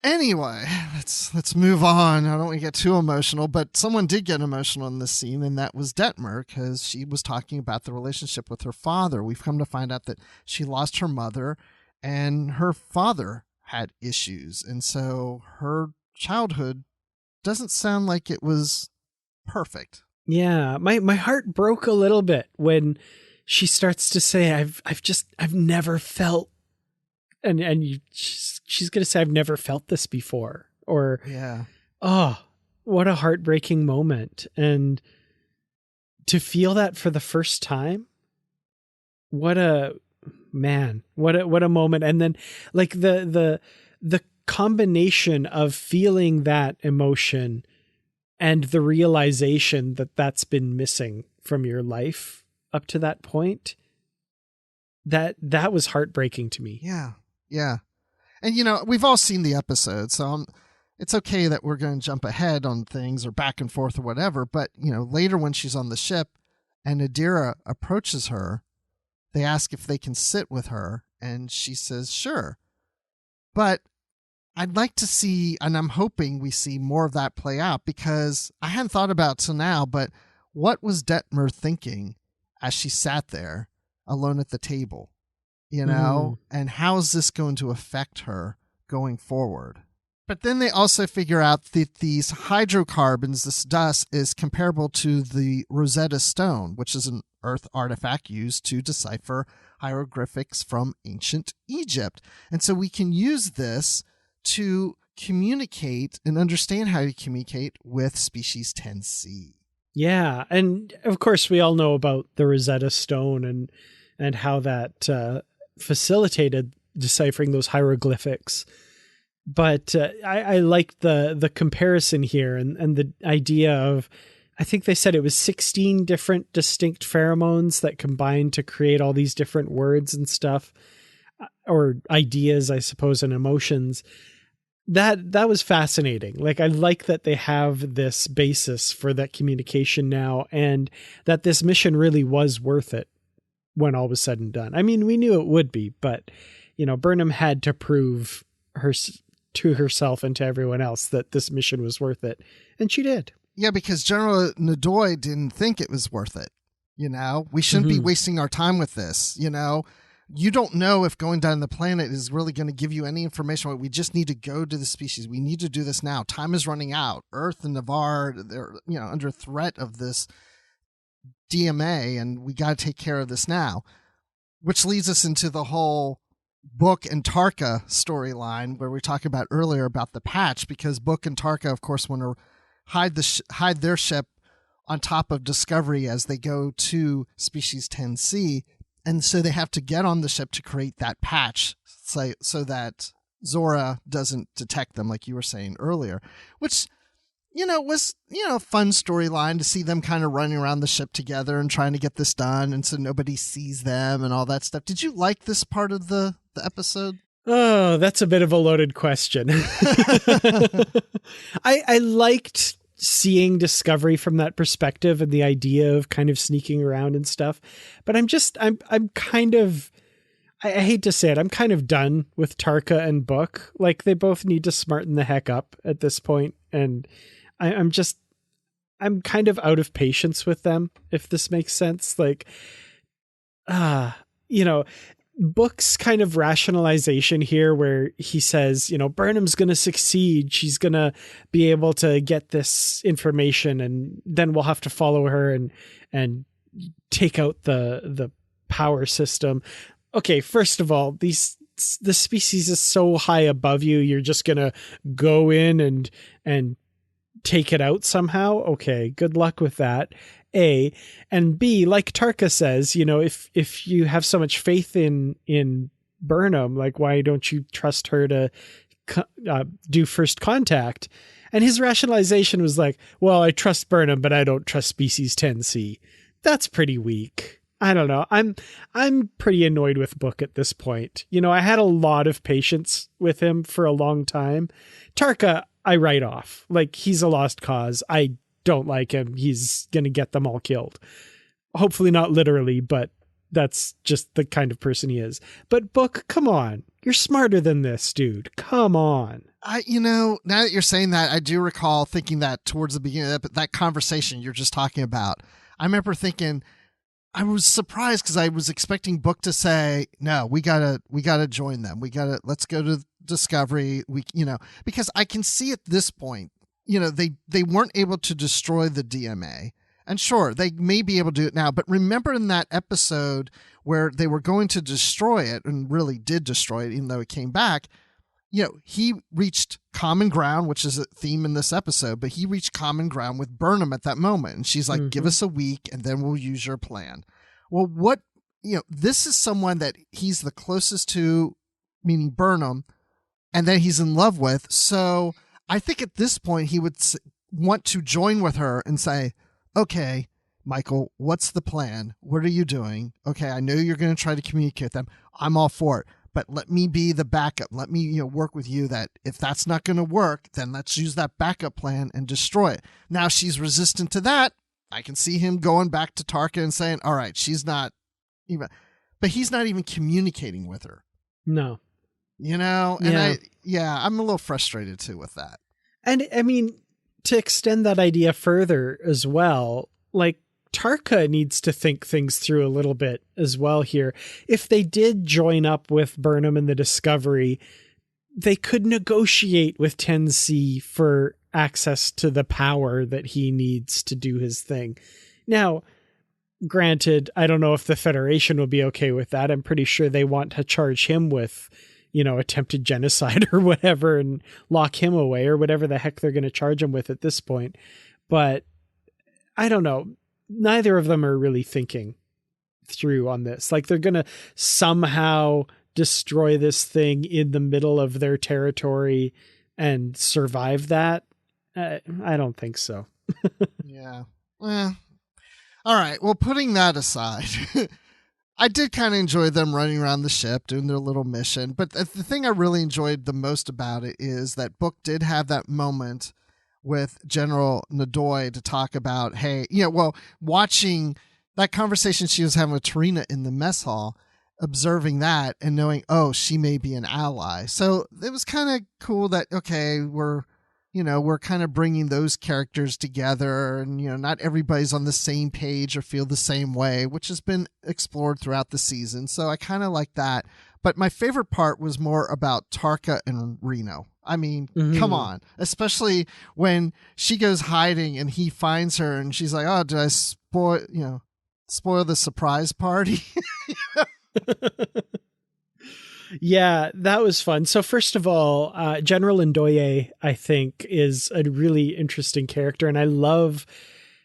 Anyway, let's move on. I don't want to get too emotional, but someone did get emotional in this scene, and that was Detmer, because she was talking about the relationship with her father. We've come to find out that she lost her mother, and her father had issues, and so her childhood doesn't sound like it was perfect. Yeah, my heart broke a little bit when she starts to say, I've never felt, and she's going to say, I've never felt this before, or, yeah. Oh, what a heartbreaking moment. And to feel that for the first time, what a moment. And then like the combination of feeling that emotion and the realization that that's been missing from your life up to that point, that was heartbreaking to me. Yeah. Yeah. And, we've all seen the episode, so it's okay that we're going to jump ahead on things or back and forth or whatever. But, later when she's on the ship and Adira approaches her, they ask if they can sit with her, and she says, sure. But I'd like to see, and I'm hoping we see more of that play out, because I hadn't thought about it till now, but what was Detmer thinking as she sat there alone at the table? And how is this going to affect her going forward? But then they also figure out that these hydrocarbons, this dust, is comparable to the Rosetta Stone, which is an Earth artifact used to decipher hieroglyphics from ancient Egypt. And so we can use this to communicate and understand how to communicate with species 10C. Yeah. And of course, we all know about the Rosetta Stone and how that facilitated deciphering those hieroglyphics. But I like the comparison here and the idea of, I think they said it was 16 different distinct pheromones that combined to create all these different words and stuff, or ideas, I suppose, and emotions. That was fascinating. Like, I like that they have this basis for that communication now, and that this mission really was worth it when all was said and done. I mean, we knew it would be, but, Burnham had to prove to herself and to everyone else that this mission was worth it. And she did. Yeah, because General Nadoy didn't think it was worth it. We shouldn't be wasting our time with this. You don't know if going down the planet is really going to give you any information. We just need to go to the species. We need to do this now. Time is running out. Earth and Navarre, they're under threat of this DMA, and we got to take care of this now. Which leads us into the whole Book and Tarka storyline, where we talked about earlier about the patch, because Book and Tarka, of course, want to hide their ship on top of Discovery as they go to Species 10C. And so they have to get on the ship to create that patch so that Zora doesn't detect them, like you were saying earlier, which, was, a fun storyline to see them kind of running around the ship together and trying to get this done. And so nobody sees them and all that stuff. Did you like this part of the episode? Oh, that's a bit of a loaded question. I liked seeing Discovery from that perspective and the idea of kind of sneaking around and stuff. But I'm kind of, I hate to say it, I'm kind of done with Tarka and Book. Like, they both need to smarten the heck up at this point. And I'm kind of out of patience with them, if this makes sense. Like, Book's kind of rationalization here where he says, Burnham's going to succeed. She's going to be able to get this information, and then we'll have to follow her and take out the power system. Okay, first of all, the species is so high above you, you're just going to go in and take it out somehow. Okay, good luck with that. A, and B, like Tarka says, if you have so much faith in Burnham, like, why don't you trust her to do first contact? And his rationalization was like, well, I trust Burnham, but I don't trust Species 10C. That's pretty weak. I don't know. I'm pretty annoyed with Book at this point. I had a lot of patience with him for a long time. Tarka, I write off. Like, he's a lost cause. I don't like him. He's going to get them all killed. Hopefully not literally, but that's just the kind of person he is. But Book, come on. You're smarter than this, dude. Come on. Now that you're saying that, I do recall thinking that towards the beginning of that conversation you're just talking about. I remember thinking, I was surprised because I was expecting Book to say, no, we gotta join them. Let's go to Discovery. Because I can see at this point, they weren't able to destroy the DMA. And sure, they may be able to do it now. But remember in that episode where they were going to destroy it and really did destroy it, even though it came back, he reached common ground, which is a theme in this episode, but he reached common ground with Burnham at that moment. And she's like, give us a week and then we'll use your plan. Well, this is someone that he's the closest to, meaning Burnham, and that he's in love with. So I think at this point he would want to join with her and say, okay, Michael, what's the plan? What are you doing? Okay, I know you're going to try to communicate with them. I'm all for it. But let me be the backup. Let me work with you that if that's not going to work, then let's use that backup plan and destroy it. Now she's resistant to that. I can see him going back to Tarka and saying, all right, she's not even, but he's not even communicating with her. No. And I'm a little frustrated too with that. And I mean, to extend that idea further as well, like, Tarka needs to think things through a little bit as well here. If they did join up with Burnham and the Discovery, they could negotiate with 10C for access to the power that he needs to do his thing. Now, granted, I don't know if the Federation will be okay with that. I'm pretty sure they want to charge him with, attempted genocide or whatever and lock him away or whatever the heck they're going to charge him with at this point. But I don't know. Neither of them are really thinking through on this. Like, they're going to somehow destroy this thing in the middle of their territory and survive that. I don't think so. Yeah. All right. Well, putting that aside, I did kind of enjoy them running around the ship, doing their little mission. But the thing I really enjoyed the most about it is that Book did have that moment with General Nadoy to talk about, watching that conversation she was having with Tarina in the mess hall, observing that and knowing, oh, she may be an ally. So it was kind of cool that, okay, we're kind of bringing those characters together and, not everybody's on the same page or feel the same way, which has been explored throughout the season. So I kind of like that. But my favorite part was more about Tarka and Reno. I mean, come on, especially when she goes hiding and he finds her and she's like, oh, did I spoil the surprise party? Yeah, that was fun. So first of all, General Ndoye, I think, is a really interesting character. And I love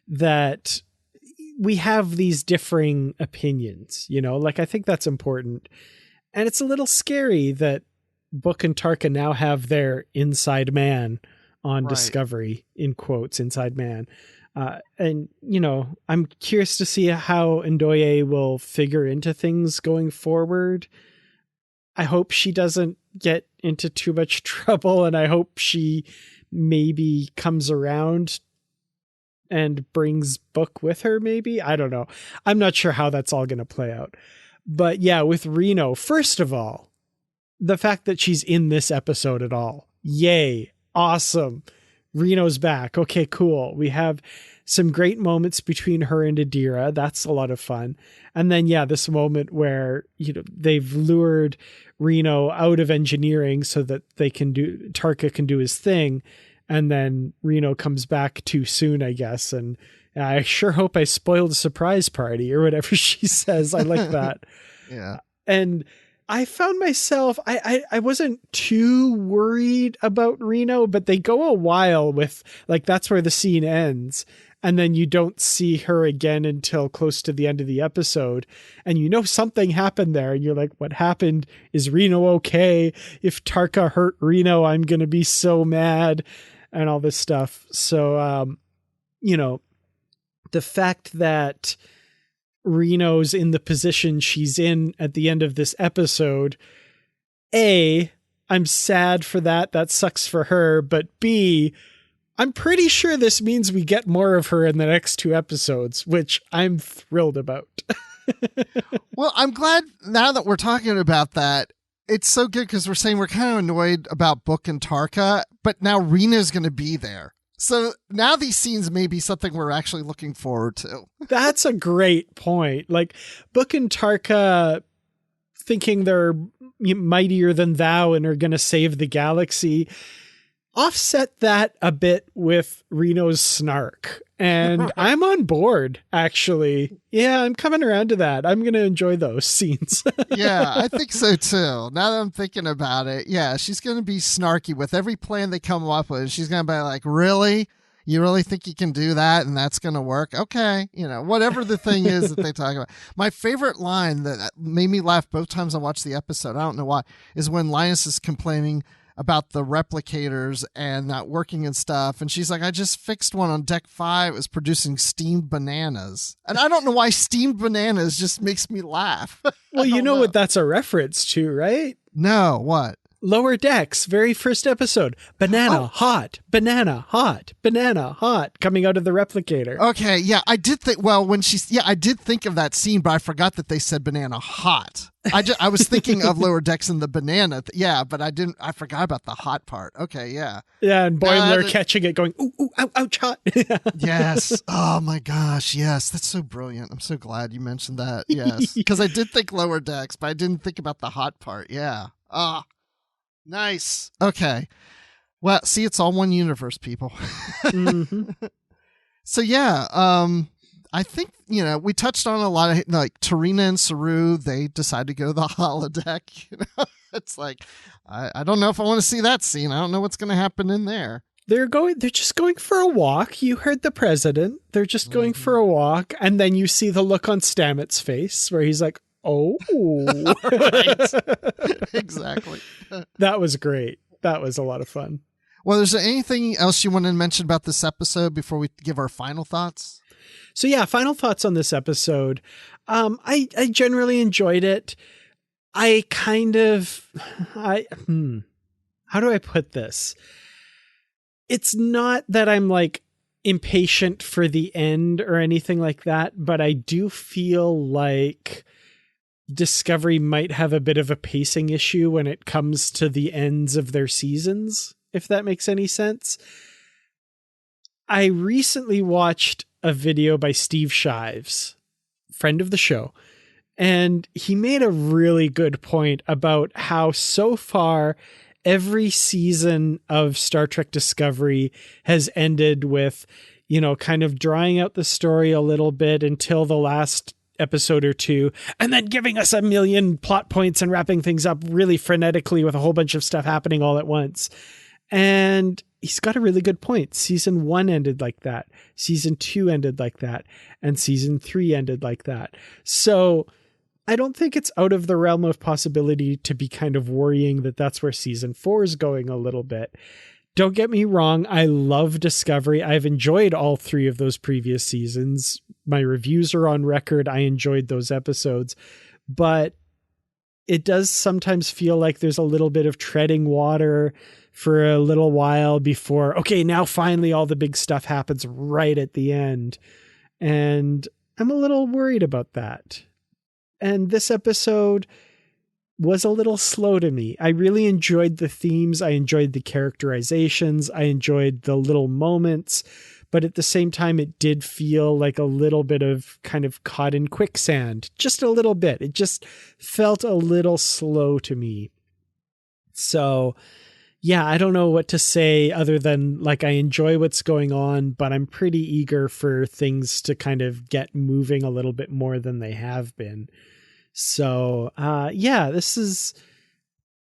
that we have these differing opinions, like I think that's important. And it's a little scary that Book and Tarka now have their inside man on Discovery, in quotes, inside man. And, I'm curious to see how Ndoye will figure into things going forward. I hope she doesn't get into too much trouble, and I hope she maybe comes around and brings Book with her, maybe. I don't know. I'm not sure how that's all going to play out. But yeah, with Reno, first of all, the fact that she's in this episode at all. Yay. Awesome. Reno's back. Okay, cool. We have some great moments between her and Adira. That's a lot of fun. And then, yeah, this moment where, they've lured Reno out of engineering so that Tarka can do his thing. And then Reno comes back too soon, I guess. And I sure hope I spoiled a surprise party or whatever she says. I like that. Yeah. And I found myself, I wasn't too worried about Reno, but they go a while with, like, that's where the scene ends. And then you don't see her again until close to the end of the episode. And something happened there. And you're like, what happened? Is Reno okay? If Tarka hurt Reno, I'm going to be so mad and all this stuff. So, the fact that Reno's in the position she's in at the end of this episode, A, I'm sad for that. That sucks for her. But B, I'm pretty sure this means we get more of her in the next 2 episodes, which I'm thrilled about. Well, I'm glad now that we're talking about that. It's so good because we're saying we're kind of annoyed about Book and Tarka, but now Rena's going to be there. So now these scenes may be something we're actually looking forward to. That's a great point. Like, Book and Tarka thinking they're mightier than thou and are going to save the galaxy. Offset that a bit with Reno's snark. And I'm on board, actually. Yeah, I'm coming around to that. I'm going to enjoy those scenes. Yeah, I think so too. Now that I'm thinking about it, yeah, she's going to be snarky with every plan they come up with. She's going to be like, really? You really think you can do that and that's going to work? Okay. Whatever the thing is that they talk about. My favorite line that made me laugh both times I watched the episode, I don't know why, is when Linus is complaining about the replicators and not working and stuff. And she's like, I just fixed one on deck 5. It was producing steamed bananas. And I don't know why steamed bananas just makes me laugh. Well, you know what that's a reference to, right? No, what? Lower Decks, very first episode. Banana, hot, banana, hot, banana, hot, coming out of the replicator. Okay, yeah, I did think, I did think of that scene, but I forgot that they said banana hot. I was thinking of Lower Decks and the banana. But I forgot about the hot part. Okay, yeah. Yeah, and Boimler catching it going, ooh, ooh, ouch, ouch, hot. Yes. Oh my gosh, yes. That's so brilliant. I'm so glad you mentioned that. Yes. Because I did think Lower Decks, but I didn't think about the hot part. Yeah. Nice. Okay. Well, see, it's all one universe, people. Mm-hmm. So yeah, I think, we touched on a lot of, like, Tarina and Saru, they decide to go to the holodeck. It's like, I don't know if I want to see that scene. I don't know what's going to happen in there. They're just going for a walk. You heard the president. They're just going for a walk. And then you see the look on Stamets' face where he's like, oh, right. Exactly. That was great. That was a lot of fun. Well, is there anything else you want to mention about this episode before we give our final thoughts? So yeah, final thoughts on this episode. I generally enjoyed it. How do I put this? It's not that I'm like impatient for the end or anything like that, but I do feel like Discovery might have a bit of a pacing issue when it comes to the ends of their seasons, if that makes any sense. I recently watched a video by Steve Shives, friend of the show, and he made a really good point about how so far every season of Star Trek Discovery has ended with, kind of drawing out the story a little bit until the last episode or two, and then giving us a million plot points and wrapping things up really frenetically with a whole bunch of stuff happening all at once. And he's got a really good point. Season 1 ended like that. Season 2 ended like that. And season 3 ended like that. So I don't think it's out of the realm of possibility to be kind of worrying that that's where season 4 is going a little bit. Don't get me wrong. I love Discovery. I've enjoyed all 3 of those previous seasons. My reviews are on record. I enjoyed those episodes, but it does sometimes feel like there's a little bit of treading water for a little while before, okay, now finally all the big stuff happens right at the end. And I'm a little worried about that. And this episode was a little slow to me. I really enjoyed the themes. I enjoyed the characterizations. I enjoyed the little moments, but at the same time, it did feel like a little bit of kind of caught in quicksand, just a little bit. It just felt a little slow to me. So yeah, I don't know what to say other than like, I enjoy what's going on, but I'm pretty eager for things to kind of get moving a little bit more than they have been. So, yeah, this is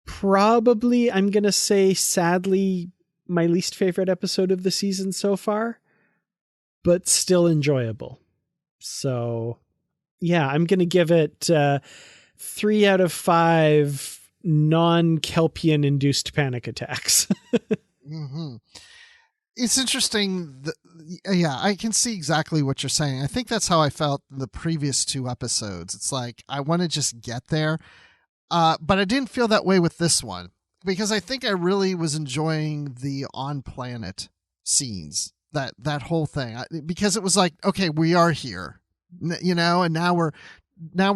probably, I'm going to say, sadly, my least favorite episode of the season so far, but still enjoyable. So, yeah, I'm going to give it 3 out of 5 non-Kelpian induced panic attacks. Mm-hmm. It's interesting. Yeah, I can see exactly what you're saying. I think that's how I felt the previous 2 episodes. It's like, I want to just get there. But I didn't feel that way with this one, because I think I really was enjoying the on-planet scenes, that whole thing, because it was like, okay, we are here, and now we're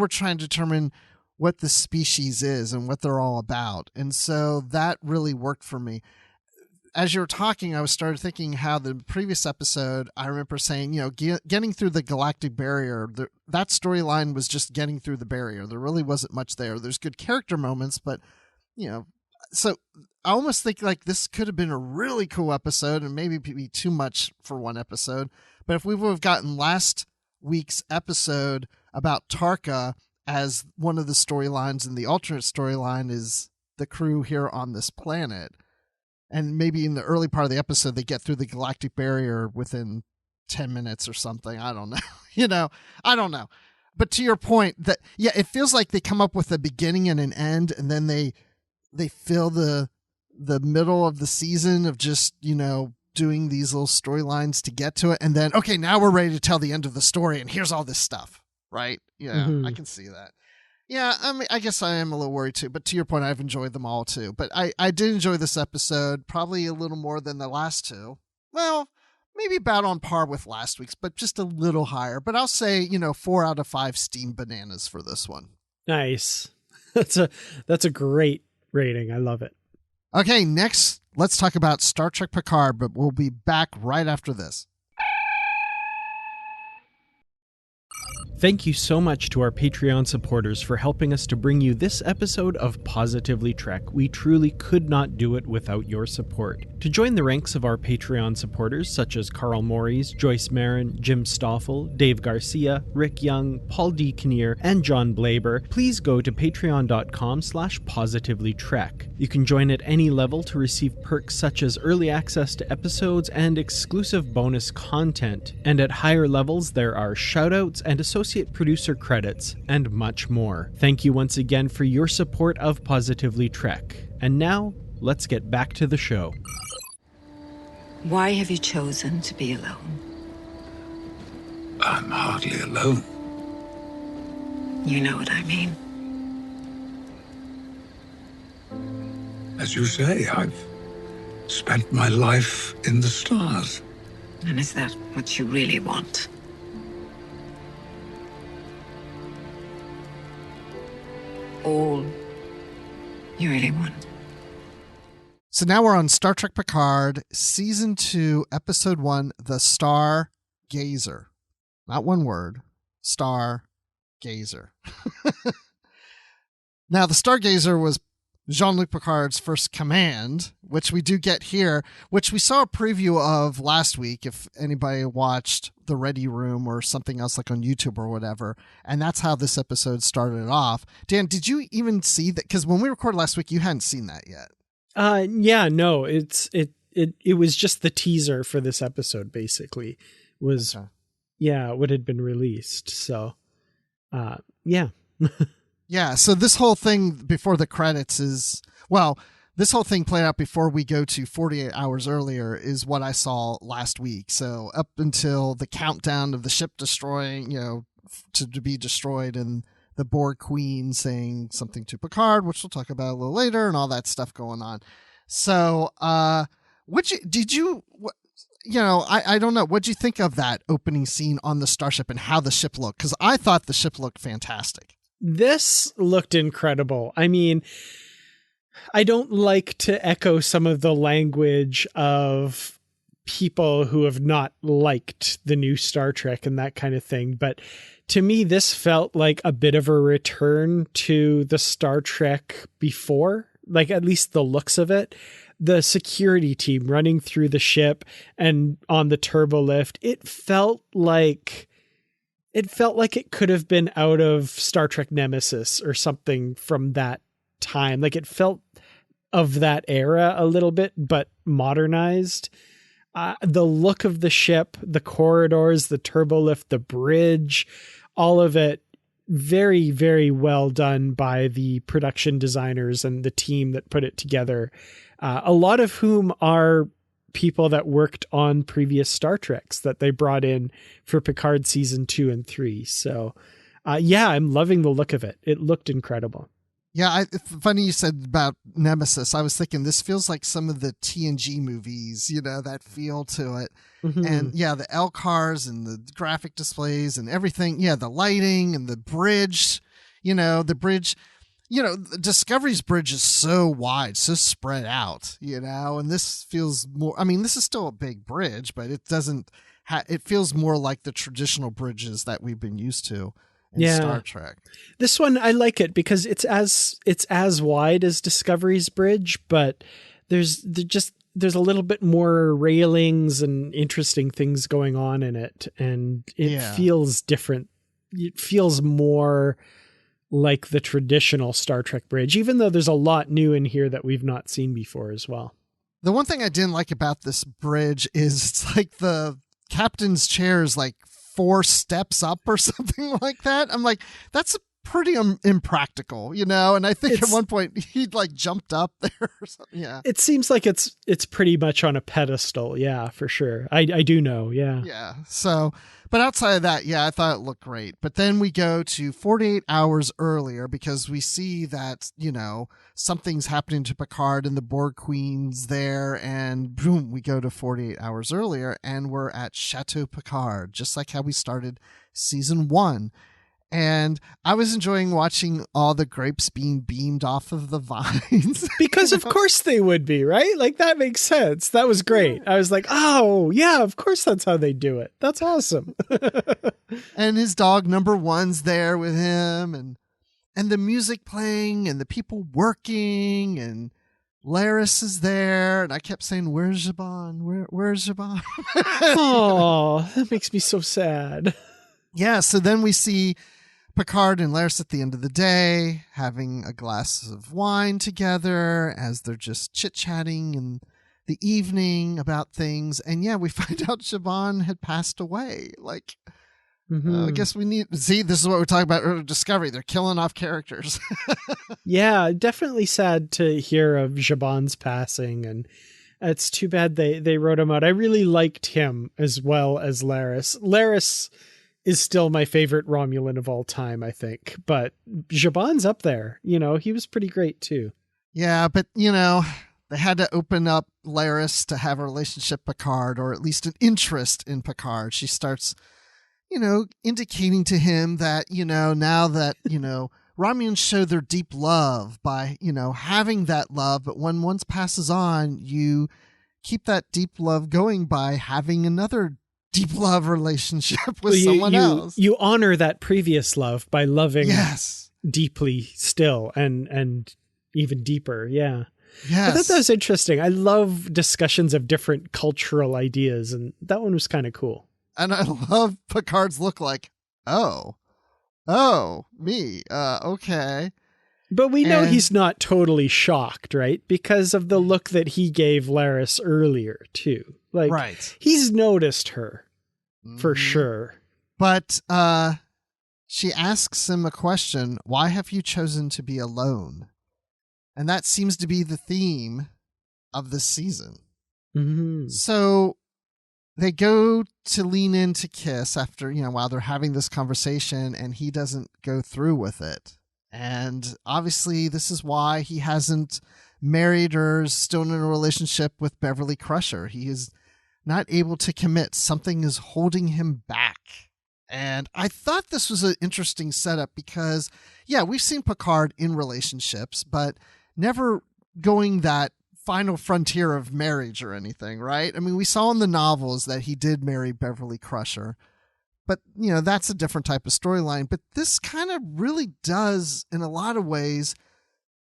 trying to determine what the species is and what they're all about. And so that really worked for me. As you were talking, I started thinking how the previous episode, I remember saying, getting through the galactic barrier, that storyline was just getting through the barrier. There really wasn't much there. There's good character moments, but, so I almost think like this could have been a really cool episode and maybe be too much for one episode. But if we would have gotten last week's episode about Tarka as one of the storylines, and the alternate storyline is the crew here on this planet, and maybe in the early part of the episode, they get through the galactic barrier within 10 minutes or something. I don't know. I don't know. But to your point, that, yeah, it feels like they come up with a beginning and an end, and then they fill the middle of the season of just, doing these little storylines to get to it. And then, okay, now we're ready to tell the end of the story, and here's all this stuff, right? Yeah, mm-hmm. I can see that. Yeah, I mean, I guess I am a little worried too, but to your point, I've enjoyed them all too. But I did enjoy this episode probably a little more than the last 2. Well, maybe about on par with last week's, but just a little higher. But I'll say, 4 out of 5 steamed bananas for this one. Nice. That's a great rating. I love it. Okay, next, let's talk about Star Trek Picard, but we'll be back right after this. Thank you so much to our Patreon supporters for helping us to bring you this episode of Positively Trek. We truly could not do it without your support. To join the ranks of our Patreon supporters, such as Carl Morris, Joyce Marin, Jim Stoffel, Dave Garcia, Rick Young, Paul D. Kinnear, and John Blaber, please go to patreon.com/positivelytrek. You can join at any level to receive perks such as early access to episodes and exclusive bonus content. And at higher levels, there are shoutouts and associate producer credits, and much more. Thank you once again for your support of Positively Trek. And now, let's get back to the show. Why have you chosen to be alone? I'm hardly alone. You know what I mean. As you say, I've spent my life in the stars. And is that what you really want? All you really want? So now we're on Star Trek Picard, Season 2, Episode 1, The Stargazer. Not one word. Stargazer. Now, The Stargazer was Jean-Luc Picard's first command, which we do get here, which we saw a preview of last week, if anybody watched The Ready Room or something else like on YouTube or whatever. And that's how this episode started off. Dan, did you even see that? Because when we recorded last week, you hadn't seen that yet. Yeah, no, it was just the teaser for this episode, basically, was, Okay. yeah, what had been released. So, yeah. Yeah, so this whole thing before the credits is, well, this whole thing played out before we go to 48 hours earlier is what I saw last week. So up until the countdown of the ship destroying, to be destroyed, and the Borg Queen saying something to Picard, which we'll talk about a little later, and all that stuff going on. So, I don't know. What'd you think of that opening scene on the starship and how the ship looked? Because I thought the ship looked fantastic. This looked incredible. I mean, I don't like to echo some of the language of people who have not liked the new Star Trek and that kind of thing, but to me, this felt like a bit of a return to the Star Trek before, like at least the looks of it. The security team running through the ship and on the turbo lift, it felt like it could have been out of Star Trek Nemesis or something from that time. Like it felt of that era a little bit, but modernized. The look of the ship, the corridors, the turbo lift, the bridge, all of it very, very well done by the production designers and the team that put it together. A lot of whom are people that worked on previous Star Treks that they brought in for Picard season 2 and 3. So, I'm loving the look of it. It looked incredible. Yeah, it's funny you said about Nemesis. I was thinking this feels like some of the TNG movies, that feel to it. Mm-hmm. And yeah, the L cars and the graphic displays and everything. Yeah, the lighting and the bridge, the bridge. Discovery's bridge is so wide, so spread out, and this feels more, this is still a big bridge, but it doesn't, it feels more like the traditional bridges that we've been used to in Star Trek. This one, I like it because it's as wide as Discovery's bridge, but there's a little bit more railings and interesting things going on in it. And it feels different. It feels more like the traditional Star Trek bridge, even though there's a lot new in here that we've not seen before as well. The one thing I didn't like about this bridge is it's like the captain's chair is like 4 steps up or something like that. I'm like, that's pretty impractical, and I think at one point he'd like jumped up there or something. Yeah. It seems like it's pretty much on a pedestal. Yeah, for sure. I do know. Yeah. Yeah. So, but outside of that, I thought it looked great. But then we go to 48 hours earlier because we see that, something's happening to Picard and the Borg Queen's there, and boom, we go to 48 hours earlier and we're at Chateau Picard, just like how we started season 1. And I was enjoying watching all the grapes being beamed off of the vines. Because of course they would be, right? Like that makes sense. That was great. I was like, oh yeah, of course that's how they do it. That's awesome. And his dog number 1's there with him, and the music playing and the people working, and Laris is there. And I kept saying, where's Zhaban? Where's Zhaban? Oh, that makes me so sad. Yeah. So then we see Picard and Laris at the end of the day having a glass of wine together as they're just chit-chatting in the evening about things. And we find out Zhaban had passed away. Like, I guess we need to see, this is what we're talking about earlier, Discovery. They're killing off characters. Yeah, definitely sad to hear of Zhaban's passing, and it's too bad they wrote him out. I really liked him as well as Laris. Laris is still my favorite Romulan of all time, I think. But Zhaban's up there. He was pretty great too. Yeah, but they had to open up Laris to have a relationship with Picard, or at least an interest in Picard. She starts, indicating to him that, now that, Romulans show their deep love by, having that love, but when once passes on, you keep that deep love going by having another deep love relationship with someone else. You honor that previous love by loving deeply still, and even deeper. Yeah. Yes. I thought that was interesting. I love discussions of different cultural ideas, and that one was kind of cool. And I love Picard's look like, oh, me. Okay. But we know And- he's not totally shocked, right? Because of the look that he gave Laris earlier, too. Like, Right. he's noticed her, for Mhm. sure. But she asks him a question, why have you chosen to be alone? And that seems to be the theme of this season. Mm-hmm. So they go to lean in to kiss after, while they're having this conversation, and he doesn't go through with it. And obviously this is why he hasn't married or is still in a relationship with Beverly Crusher. He is not able to commit. Something is holding him back. And I thought this was an interesting setup because, yeah, we've seen Picard in relationships, but never going that final frontier of marriage or anything, right? I mean, we saw in the novels that he did marry Beverly Crusher, but, that's a different type of storyline. But this kind of really does, in a lot of ways,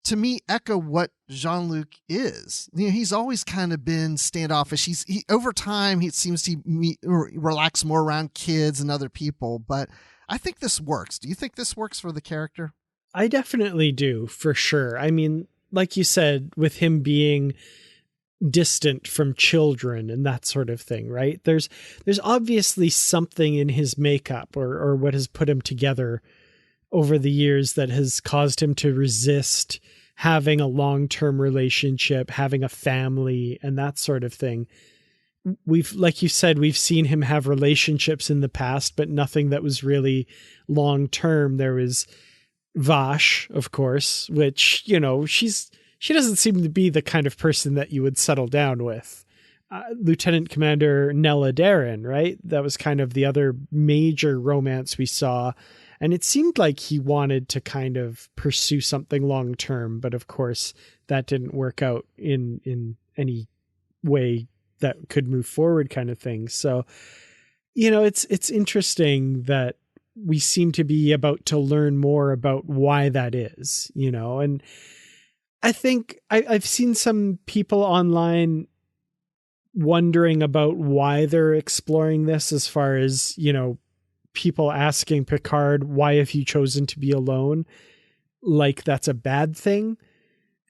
to me, echo what Jean-Luc is. He's always kind of been standoffish. He over time, he seems to relax more around kids and other people, but I think this works. Do you think this works for the character? I definitely do, for sure. I mean, like you said, with him being distant from children and that sort of thing, right? There's obviously something in his makeup or what has put him together over the years that has caused him to resist having a long-term relationship, having a family, and that sort of thing. Like you said, we've seen him have relationships in the past, but nothing that was really long-term. There was Vash, of course, which, she doesn't seem to be the kind of person that you would settle down with. Lieutenant Commander Nella Darren, right? That was kind of the other major romance we saw. And it seemed like he wanted to kind of pursue something long term, but of course that didn't work out in any way that could move forward, kind of thing. So, it's interesting that we seem to be about to learn more about why that is, and I think I've seen some people online wondering about why they're exploring this, as far as, people asking Picard, why have you chosen to be alone? Like that's a bad thing.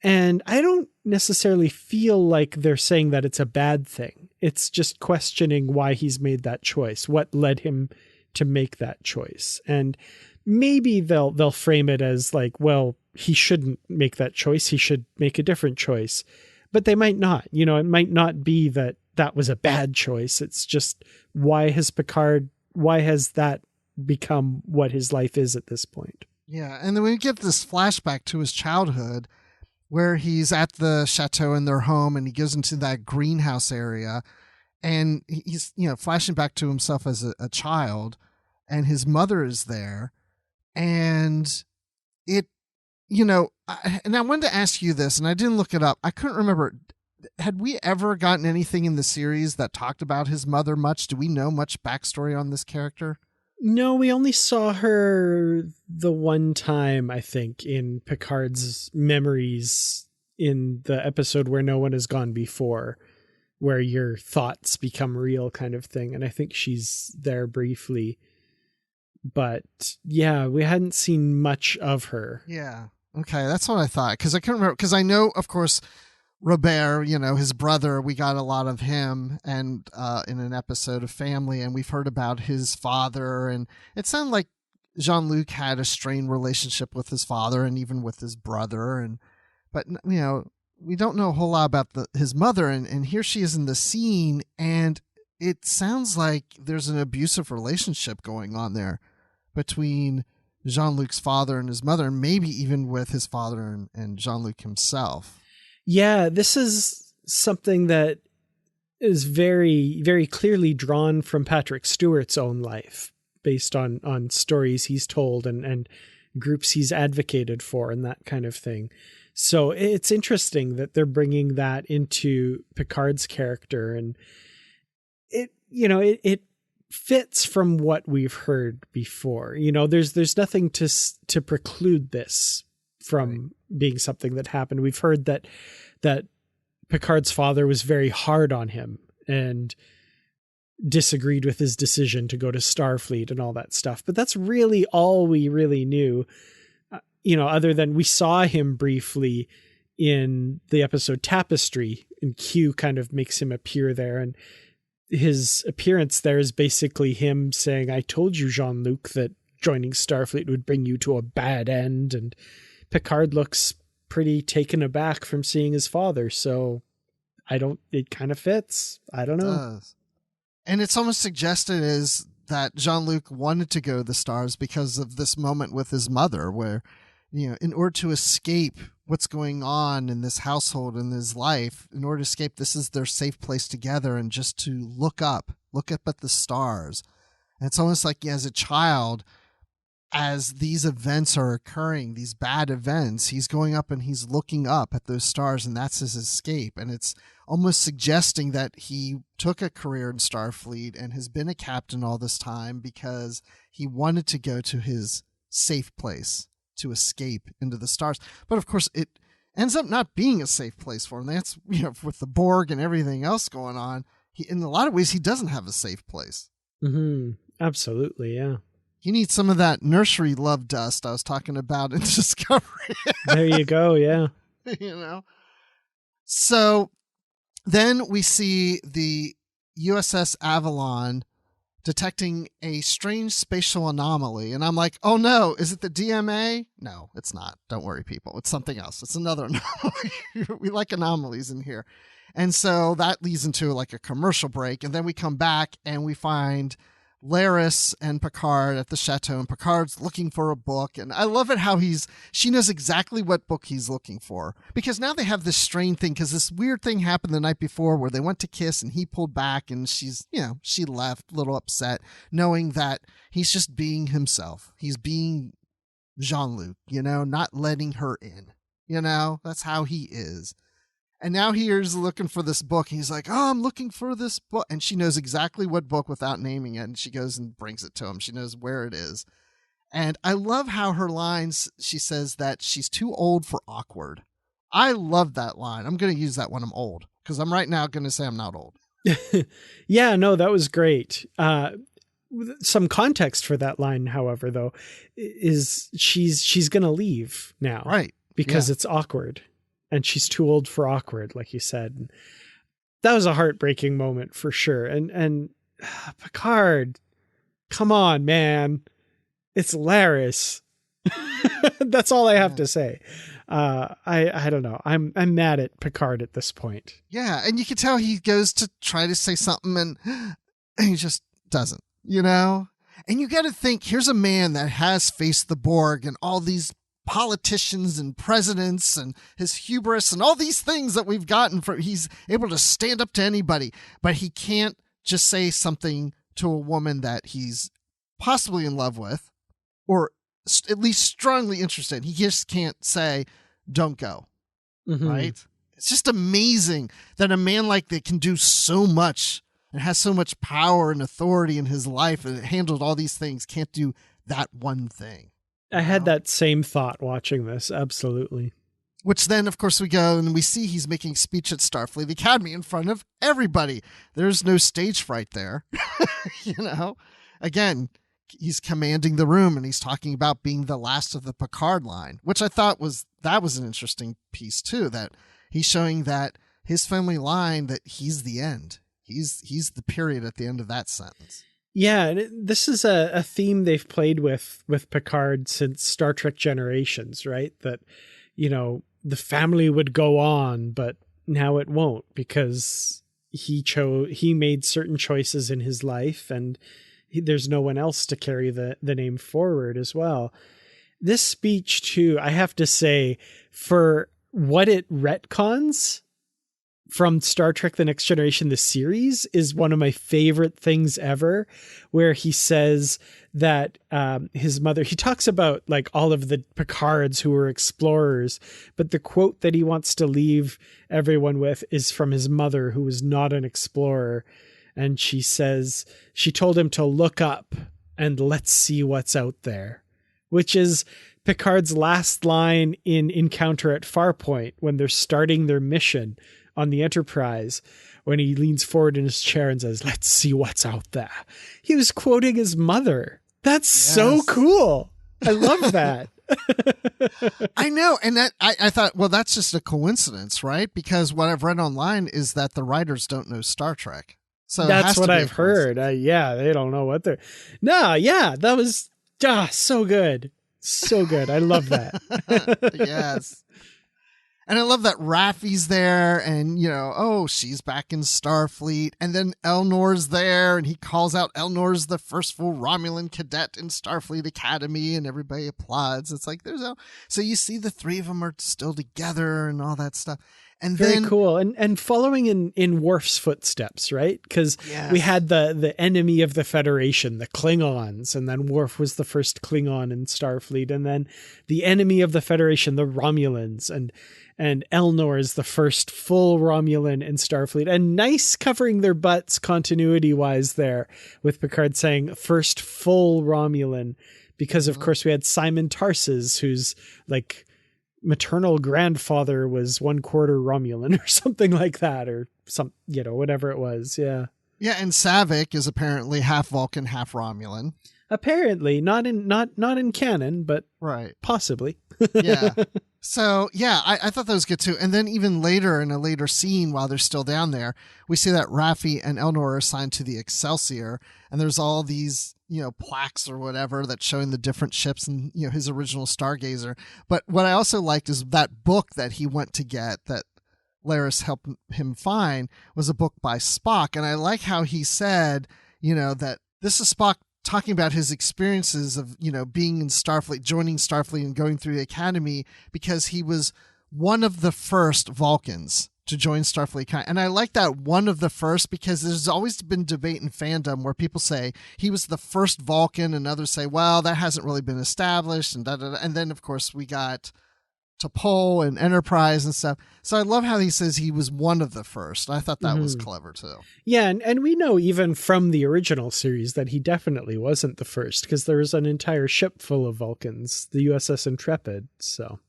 And I don't necessarily feel like they're saying that it's a bad thing. It's just questioning why he's made that choice, what led him to make that choice. And maybe they'll frame it as like, well, he shouldn't make that choice. He should make a different choice. But they might not. It might not be that was a bad choice. It's just, why has that become what his life is at this point? Yeah. And then we get this flashback to his childhood where he's at the chateau in their home and he goes into that greenhouse area and he's, flashing back to himself as a child, and his mother is there. And and I wanted to ask you this, and I didn't look it up. I couldn't remember. Had we ever gotten anything in the series that talked about his mother much? Do we know much backstory on this character? No, we only saw her the one time, I think, in Picard's memories in the episode Where No One Has Gone Before, where your thoughts become real, kind of thing. And I think she's there briefly. But yeah, we hadn't seen much of her. Yeah. Okay, that's what I thought. Because I couldn't remember. Because I know, of course, Robert, his brother, we got a lot of him and in an episode of Family, and we've heard about his father. And it sounded like Jean-Luc had a strained relationship with his father and even with his brother. But we don't know a whole lot about his mother. And here she is in the scene, and it sounds like there's an abusive relationship going on there between Jean-Luc's father and his mother, and maybe even with his father and Jean-Luc himself. Yeah, this is something that is very, very clearly drawn from Patrick Stewart's own life, based on stories he's told and groups he's advocated for and that kind of thing. So it's interesting that they're bringing that into Picard's character, and it fits from what we've heard before. There's nothing to preclude this from being something that happened. We've heard that Picard's father was very hard on him and disagreed with his decision to go to Starfleet and all that stuff. But that's really all we really knew, other than we saw him briefly in the episode Tapestry, and Q kind of makes him appear there. And his appearance there is basically him saying, I told you, Jean-Luc, that joining Starfleet would bring you to a bad end. And Picard looks pretty taken aback from seeing his father. So it kind of fits. I don't know. And it's almost suggested is that Jean-Luc wanted to go to the stars because of this moment with his mother where, in order to escape what's going on in this household, in his life, in order to escape, this is their safe place together, and just to look up at the stars. And it's almost like as a child, as these events are occurring, these bad events, he's going up and he's looking up at those stars, and that's his escape. And it's almost suggesting that he took a career in Starfleet and has been a captain all this time because he wanted to go to his safe place to escape into the stars. But of course, it ends up not being a safe place for him. That's, with the Borg and everything else going on, in a lot of ways, he doesn't have a safe place. Mm-hmm. Absolutely, yeah. He needs some of that nursery love dust I was talking about in Discovery. There you go, yeah. So then we see the USS Avalon detecting a strange spatial anomaly. And I'm like, oh no, is it the DMA? No, it's not. Don't worry, people. It's something else. It's another anomaly. We like anomalies in here. And so that leads into like a commercial break. And then we come back and we find Laris and Picard at the chateau, and Picard's looking for a book. And I love it how she knows exactly what book he's looking for, because now they have this strange thing, because this weird thing happened the night before where they went to kiss and he pulled back, and she's, she left a little upset, knowing that he's just being himself. He's being Jean-Luc, not letting her in, that's how he is. And now he's looking for this book. He's like, oh, I'm looking for this book. And she knows exactly what book without naming it. And she goes and brings it to him. She knows where it is. And I love how her lines, she says that she's too old for awkward. I love that line. I'm going to use that when I'm old, because I'm right now going to say I'm not old. Yeah, no, that was great. Some context for that line, however, though, is she's going to leave now. Right. Because it's awkward. And she's too old for awkward, like you said. That was a heartbreaking moment for sure. And Picard, come on, man. It's Laris. That's all I have to say. I don't know. I'm mad at Picard at this point. Yeah, and you can tell he goes to try to say something and he just doesn't, And you got to think, here's a man that has faced the Borg and all these politicians and presidents and his hubris and all these things that we've gotten from. He's able to stand up to anybody, but he can't just say something to a woman that he's possibly in love with, or at least strongly interested. He just can't say, don't go. Mm-hmm. Right? It's just amazing that a man like that can do so much and has so much power and authority in his life and handled all these things, can't do that one thing. I had that same thought watching this. Absolutely. Which then, of course, we go and we see he's making a speech at Starfleet Academy in front of everybody. There's no stage fright there. Again, he's commanding the room and he's talking about being the last of the Picard line, which I thought was an interesting piece too, that he's showing that his family line, that he's the end. He's the period at the end of that sentence. Yeah, and this is a theme they've played with Picard since Star Trek Generations, right? That, the family would go on, but now it won't, because he made certain choices in his life, and there's no one else to carry the name forward as well. This speech, too, I have to say, for what it retcons from Star Trek The Next Generation, the series, is one of my favorite things ever, where he says that his mother, he talks about like all of the Picards who were explorers, but the quote that he wants to leave everyone with is from his mother, who was not an explorer. And she says, she told him to look up and let's see what's out there, which is Picard's last line in Encounter at Farpoint when they're starting their mission on the Enterprise, when he leans forward in his chair and says, "Let's see what's out there." He was quoting his mother. That's so cool. I love that. I know. And that I thought, well, that's just a coincidence, right? Because what I've read online is that the writers don't know Star Trek. So that's what I've heard. Yeah, they don't know what they're. No, yeah, that was so good. So good. I love that. Yes. And I love that Raffi's there and, she's back in Starfleet. And then Elnor's there and he calls out Elnor's the first full Romulan cadet in Starfleet Academy and everybody applauds. It's like, so you see the three of them are still together and all that stuff. And very cool. And following in Worf's footsteps, right? Because we had the enemy of the Federation, the Klingons, and then Worf was the first Klingon in Starfleet, and then the enemy of the Federation, the Romulans, and Elnor is the first full Romulan in Starfleet. And nice covering their butts continuity-wise there, with Picard saying first full Romulan, because of course we had Simon Tarses, who's like maternal grandfather was 1/4 Romulan or something like that, or some, whatever it was. Yeah. Yeah. And Saavik is apparently half Vulcan, half Romulan. Apparently not in canon, but right. Possibly. Yeah. So yeah, I thought that was good too. And then even later in a later scene, while they're still down there, we see that Raffi and Elnor are assigned to the Excelsior, and there's all these, plaques or whatever that's showing the different ships and, his original Stargazer. But what I also liked is that book that he went to get that Laris helped him find was a book by Spock. And I like how he said, that this is Spock talking about his experiences of, being in Starfleet, joining Starfleet and going through the Academy, because he was one of the first Vulcans to join Starfleet. And I like that, one of the first, because there's always been debate in fandom where people say he was the first Vulcan and others say, well, that hasn't really been established. And and then of course we got T'Pol and Enterprise and stuff. So I love how he says he was one of the first. I thought that was clever too. Yeah. And we know even from the original series that he definitely wasn't the first, because there was an entire ship full of Vulcans, the USS Intrepid. So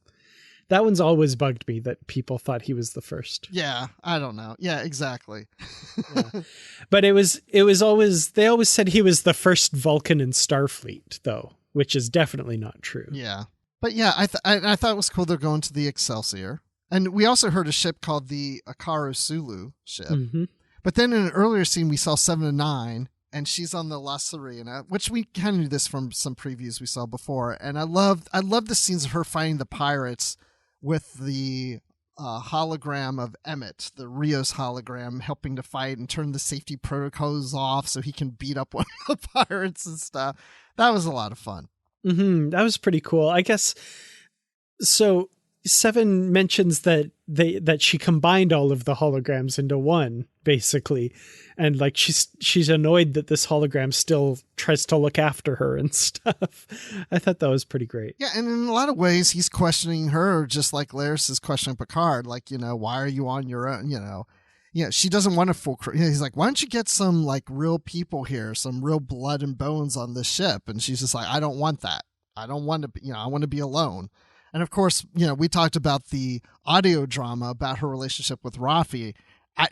that one's always bugged me that people thought he was the first. Yeah. I don't know. Yeah, exactly. Yeah. But it was always, they always said he was the first Vulcan in Starfleet though, which is definitely not true. Yeah. But yeah, I thought it was cool they're going to the Excelsior. And we also heard a ship called the Akaru Sulu ship. Mm-hmm. But then in an earlier scene, we saw 7 of 9, and she's on the La Sirena, which we kind of knew this from some previews we saw before. And I love the scenes of her fighting the pirates with the hologram of Emmett, the Rios hologram, helping to fight and turn the safety protocols off so he can beat up one of the pirates and stuff. That was a lot of fun. Mm-hmm. That was pretty cool. I guess. So 7 mentions that she combined all of the holograms into one, basically. And like, she's annoyed that this hologram still tries to look after her and stuff. I thought that was pretty great. Yeah. And in a lot of ways, he's questioning her, just like Laris is questioning Picard. Like, why are you on your own? She doesn't want a full crew. He's like, why don't you get some like real people here, some real blood and bones on this ship? And she's just like, I don't want that. I don't want to be, I want to be alone. And of course, we talked about the audio drama about her relationship with Raffi.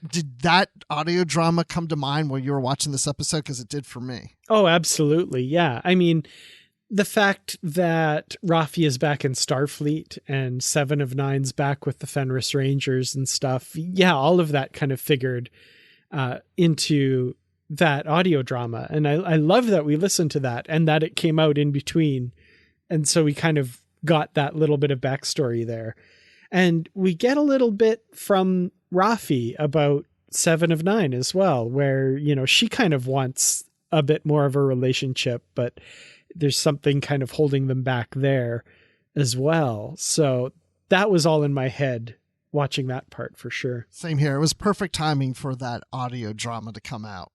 Did that audio drama come to mind while you were watching this episode? Because it did for me. Oh, absolutely. Yeah. I mean, the fact that Raffi is back in Starfleet and 7 of 9's back with the Fenris Rangers and stuff. Yeah, all of that kind of figured into that audio drama. And I love that we listened to that and that it came out in between. And so we kind of got that little bit of backstory there. And we get a little bit from Raffi about 7 of 9 as well, where, she kind of wants a bit more of a relationship, but there's something kind of holding them back there as well. So that was all in my head watching that part for sure. Same here. It was perfect timing for that audio drama to come out.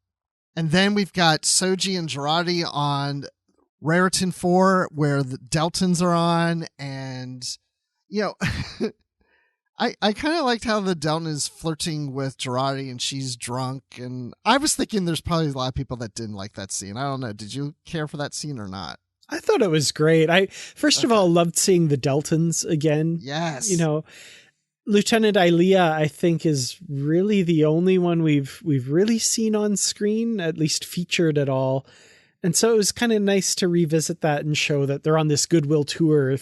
And then we've got Soji and Girardi on Raritan 4, where the Deltans are on. And, I kind of liked how the Deltan is flirting with Girardi and she's drunk. And I was thinking there's probably a lot of people that didn't like that scene. I don't know. Did you care for that scene or not? I thought it was great. I first of all loved seeing the Deltons again. Yes. You know, Lieutenant Ilea, I think, is really the only one we've really seen on screen, at least featured at all. And so it was kind of nice to revisit that and show that they're on this goodwill tour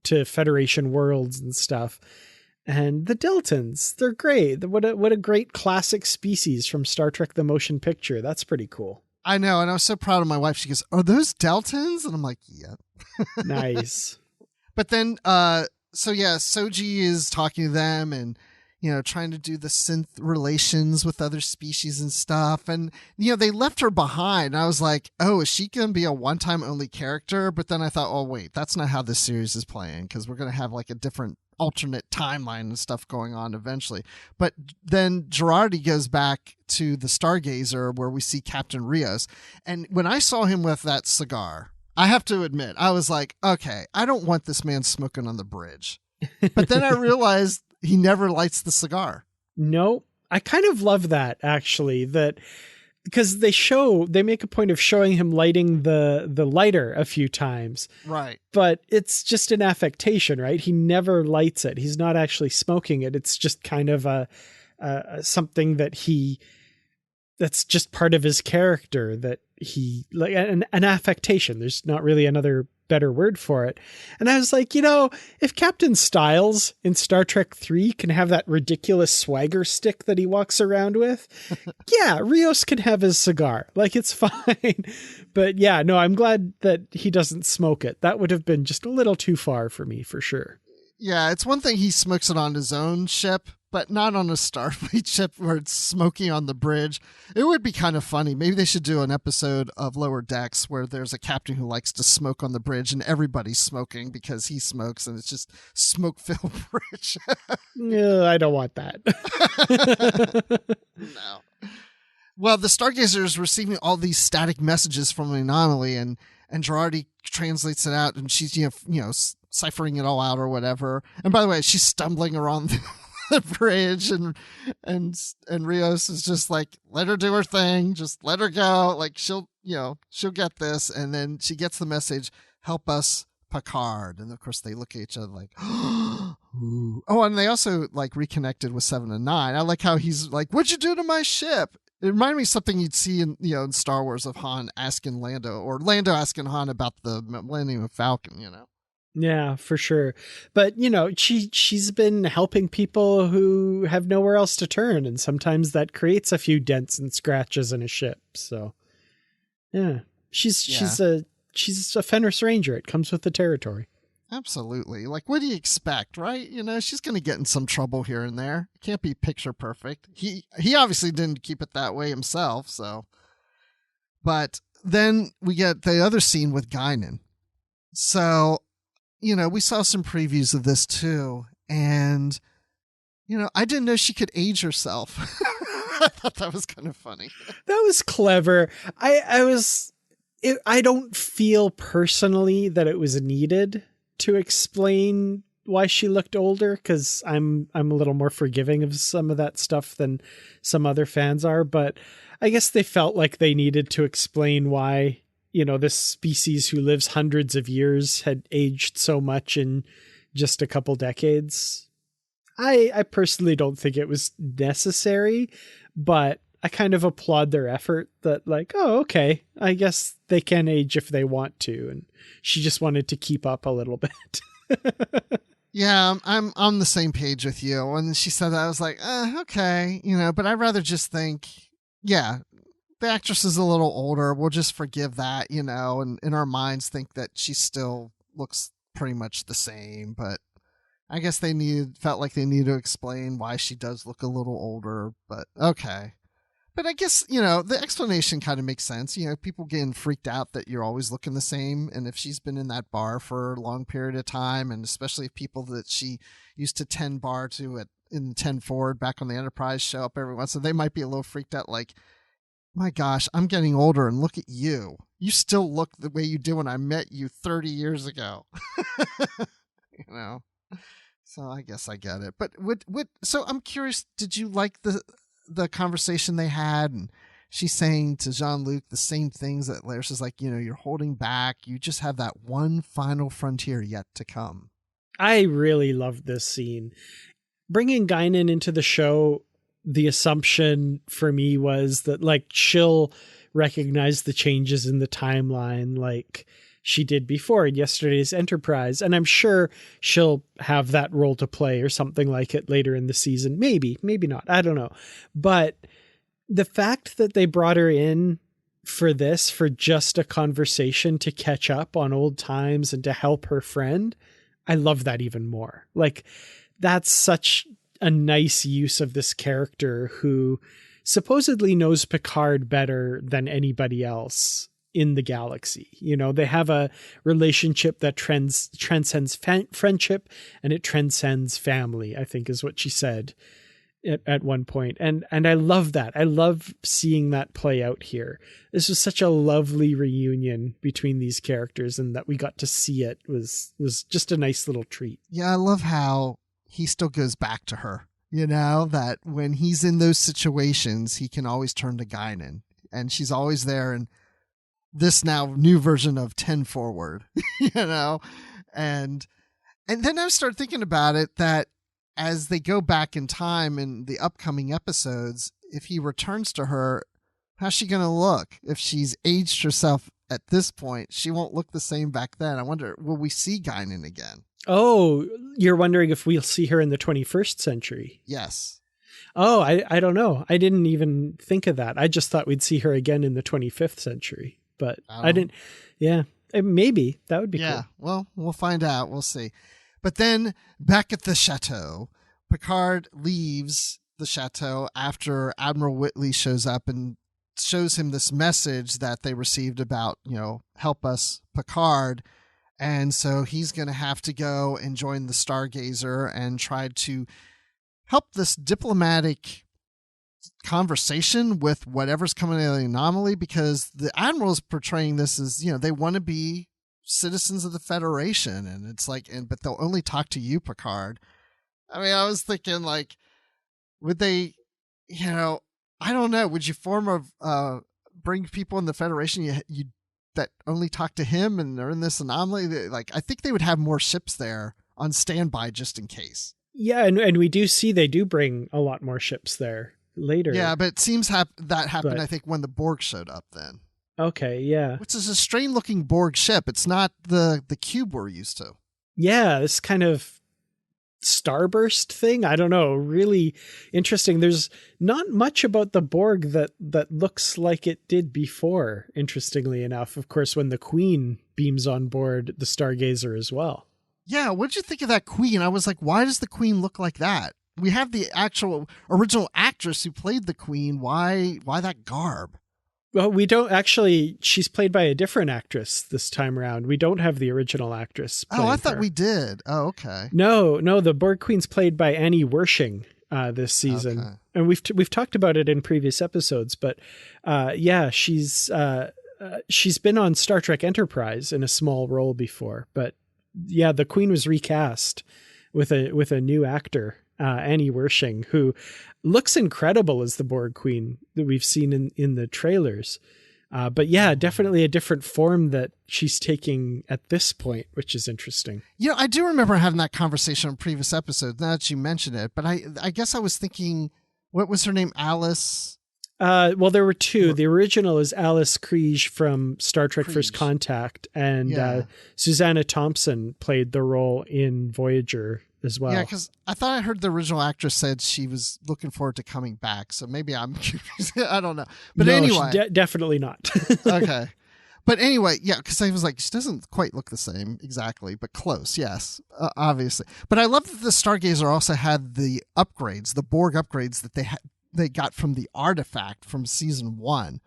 to Federation worlds and stuff. And the Deltons, they're great. What a great classic species from Star Trek the Motion Picture. That's pretty cool. I know, and I was so proud of my wife. She goes, "Are those Deltons?" And I'm like, "Yeah." Nice. But then, Soji is talking to them and, trying to do the synth relations with other species and stuff. And, they left her behind. And I was like, oh, is she going to be a one-time only character? But then I thought, oh, wait, that's not how this series is playing, because we're going to have like a different alternate timeline and stuff going on eventually. But then Girardi goes back to the Stargazer where we see Captain Rios. And when I saw him with that cigar, I have to admit, I was like, okay, I don't want this man smoking on the bridge. But then I realized he never lights the cigar. No, I kind of love that, actually, that because they make a point of showing him lighting the lighter a few times. Right. But it's just an affectation, right? He never lights it. He's not actually smoking it. It's just kind of a something that's just part of his character, that he like an affectation. There's not really another better word for it. And I was like, if Captain Styles in Star Trek 3 can have that ridiculous swagger stick that he walks around with, yeah, Rios can have his cigar. Like, it's fine. But yeah, no, I'm glad that he doesn't smoke it. That would have been just a little too far for me, for sure. Yeah, it's one thing he smokes it on his own ship, but not on a Starfleet ship where it's smoky on the bridge. It would be kind of funny. Maybe they should do an episode of Lower Decks where there's a captain who likes to smoke on the bridge and everybody's smoking because he smokes, and it's just smoke-filled bridge. Yeah, I don't want that. No. Well, the Stargazer is receiving all these static messages from the anomaly, and Girardi translates it out, and she's ciphering it all out or whatever. And by the way, she's stumbling around the bridge, and Rios is just like, let her do her thing, just let her go, like she'll get this. And then she gets the message, help us, Picard. And of course they look at each other like, ooh. Oh, and they also like reconnected with 7 and 9. I like how he's like, what'd you do to my ship? It reminded me of something you'd see in Star Wars of Han asking Lando, or Lando asking Han about the Millennium Falcon, Yeah, for sure. But, she's been helping people who have nowhere else to turn, and sometimes that creates a few dents and scratches in a ship. So, yeah, she's a Fenris Ranger. It comes with the territory. Absolutely. Like, what do you expect, right? She's going to get in some trouble here and there. It can't be picture perfect. He obviously didn't keep it that way himself, so. But then we get the other scene with Guinan. So, we saw some previews of this too, and, I didn't know she could age herself. I thought that was kind of funny. That was clever. I don't feel personally that it was needed to explain why she looked older, because I'm a little more forgiving of some of that stuff than some other fans are, but I guess they felt like they needed to explain why this species who lives hundreds of years had aged so much in just a couple decades. I personally don't think it was necessary, but I kind of applaud their effort that like, oh, okay, I guess they can age if they want to. And she just wanted to keep up a little bit. Yeah, I'm on the same page with you. When she said that, I was like, okay, but I'd rather just think, yeah, the actress is a little older. We'll just forgive that, and in our minds think that she still looks pretty much the same. But I guess felt like they needed to explain why she does look a little older. But okay. But I guess, the explanation kind of makes sense. People getting freaked out that you're always looking the same. And if she's been in that bar for a long period of time, and especially if people that she used to tend bar to in 10 Forward back on the Enterprise show up every once, so they might be a little freaked out like, my gosh, I'm getting older and look at you. You still look the way you did when I met you 30 years ago. So I guess I get it. But so I'm curious, did you like the conversation they had? And she's saying to Jean-Luc the same things that Laris is like, you're holding back. You just have that one final frontier yet to come. I really loved this scene. Bringing Guinan into the show, the assumption for me was that like she'll recognize the changes in the timeline like she did before in yesterday's Enterprise. And I'm sure she'll have that role to play or something like it later in the season. Maybe not. I don't know. But the fact that they brought her in for this, for just a conversation to catch up on old times and to help her friend, I love that even more. Like, that's such a nice use of this character who supposedly knows Picard better than anybody else in the galaxy. They have a relationship that transcends friendship, and it transcends family, I think is what she said at one point. And I love that. I love seeing that play out here. This was such a lovely reunion between these characters, and that we got to see it was just a nice little treat. Yeah, I love how he still goes back to her, that when he's in those situations, he can always turn to Guinan, and she's always there. And this now new version of 10 forward, and then I started thinking about it, that as they go back in time in the upcoming episodes, if he returns to her, how's she going to look? If she's aged herself at this point, she won't look the same back then. I wonder, will we see Guinan again? Oh, you're wondering if we'll see her in the 21st century? Yes. Oh, I don't know. I didn't even think of that. I just thought we'd see her again in the 25th century, but I didn't. Yeah, maybe that would be cool. Yeah, well, we'll find out. We'll see. But then back at the chateau, Picard leaves the chateau after Admiral Whitley shows up and shows him this message that they received about, help us, Picard. And so he's going to have to go and join the Stargazer and try to help this diplomatic conversation with whatever's coming out of the anomaly, because the Admiral's portraying this as, they want to be citizens of the Federation, and it's like, but they'll only talk to you, Picard. I mean, I was thinking, like, would they, I don't know, would you bring people in the Federation you that only talk to him and they're in this anomaly? Like, I think they would have more ships there on standby just in case. Yeah, and we do see they do bring a lot more ships there later. Yeah, but it seems that happened, I think, when the Borg showed up then. Okay, yeah. Which is a strange-looking Borg ship. It's not the cube we're used to. Yeah, this kind of starburst thing. I don't know. Really interesting. There's not much about the Borg that looks like it did before, interestingly enough. Of course, when the Queen beams on board the Stargazer as well. Yeah, what did you think of that Queen? I was like, why does the Queen look like that? We have the actual original actress who played the Queen. Why that garb? Well, we don't actually. She's played by a different actress this time around. We don't have the original actress. Oh, I thought we did. Oh, okay. No. The Borg Queen's played by Annie Wershing this season, okay. And we've talked about it in previous episodes. But yeah, she's been on Star Trek Enterprise in a small role before. But yeah, the Queen was recast with a new actor. Annie Wershing, who looks incredible as the Borg Queen that we've seen in the trailers. But yeah, definitely a different form that she's taking at this point, which is interesting. I do remember having that conversation on previous episodes, now that you mentioned it, but I guess I was thinking, what was her name? Alice? Well, there were two. The original is Alice Krige from Star Trek First Contact, and Susanna Thompson played the role in Voyager as well. Yeah, because I thought I heard the original actress said she was looking forward to coming back, so maybe I'm confused. I don't know. But anyway. Definitely not. Okay. But anyway, yeah, because I was like, she doesn't quite look the same exactly, but close, yes, obviously. But I love that the Stargazer also had the upgrades, the Borg upgrades that they got from the artifact from season 1.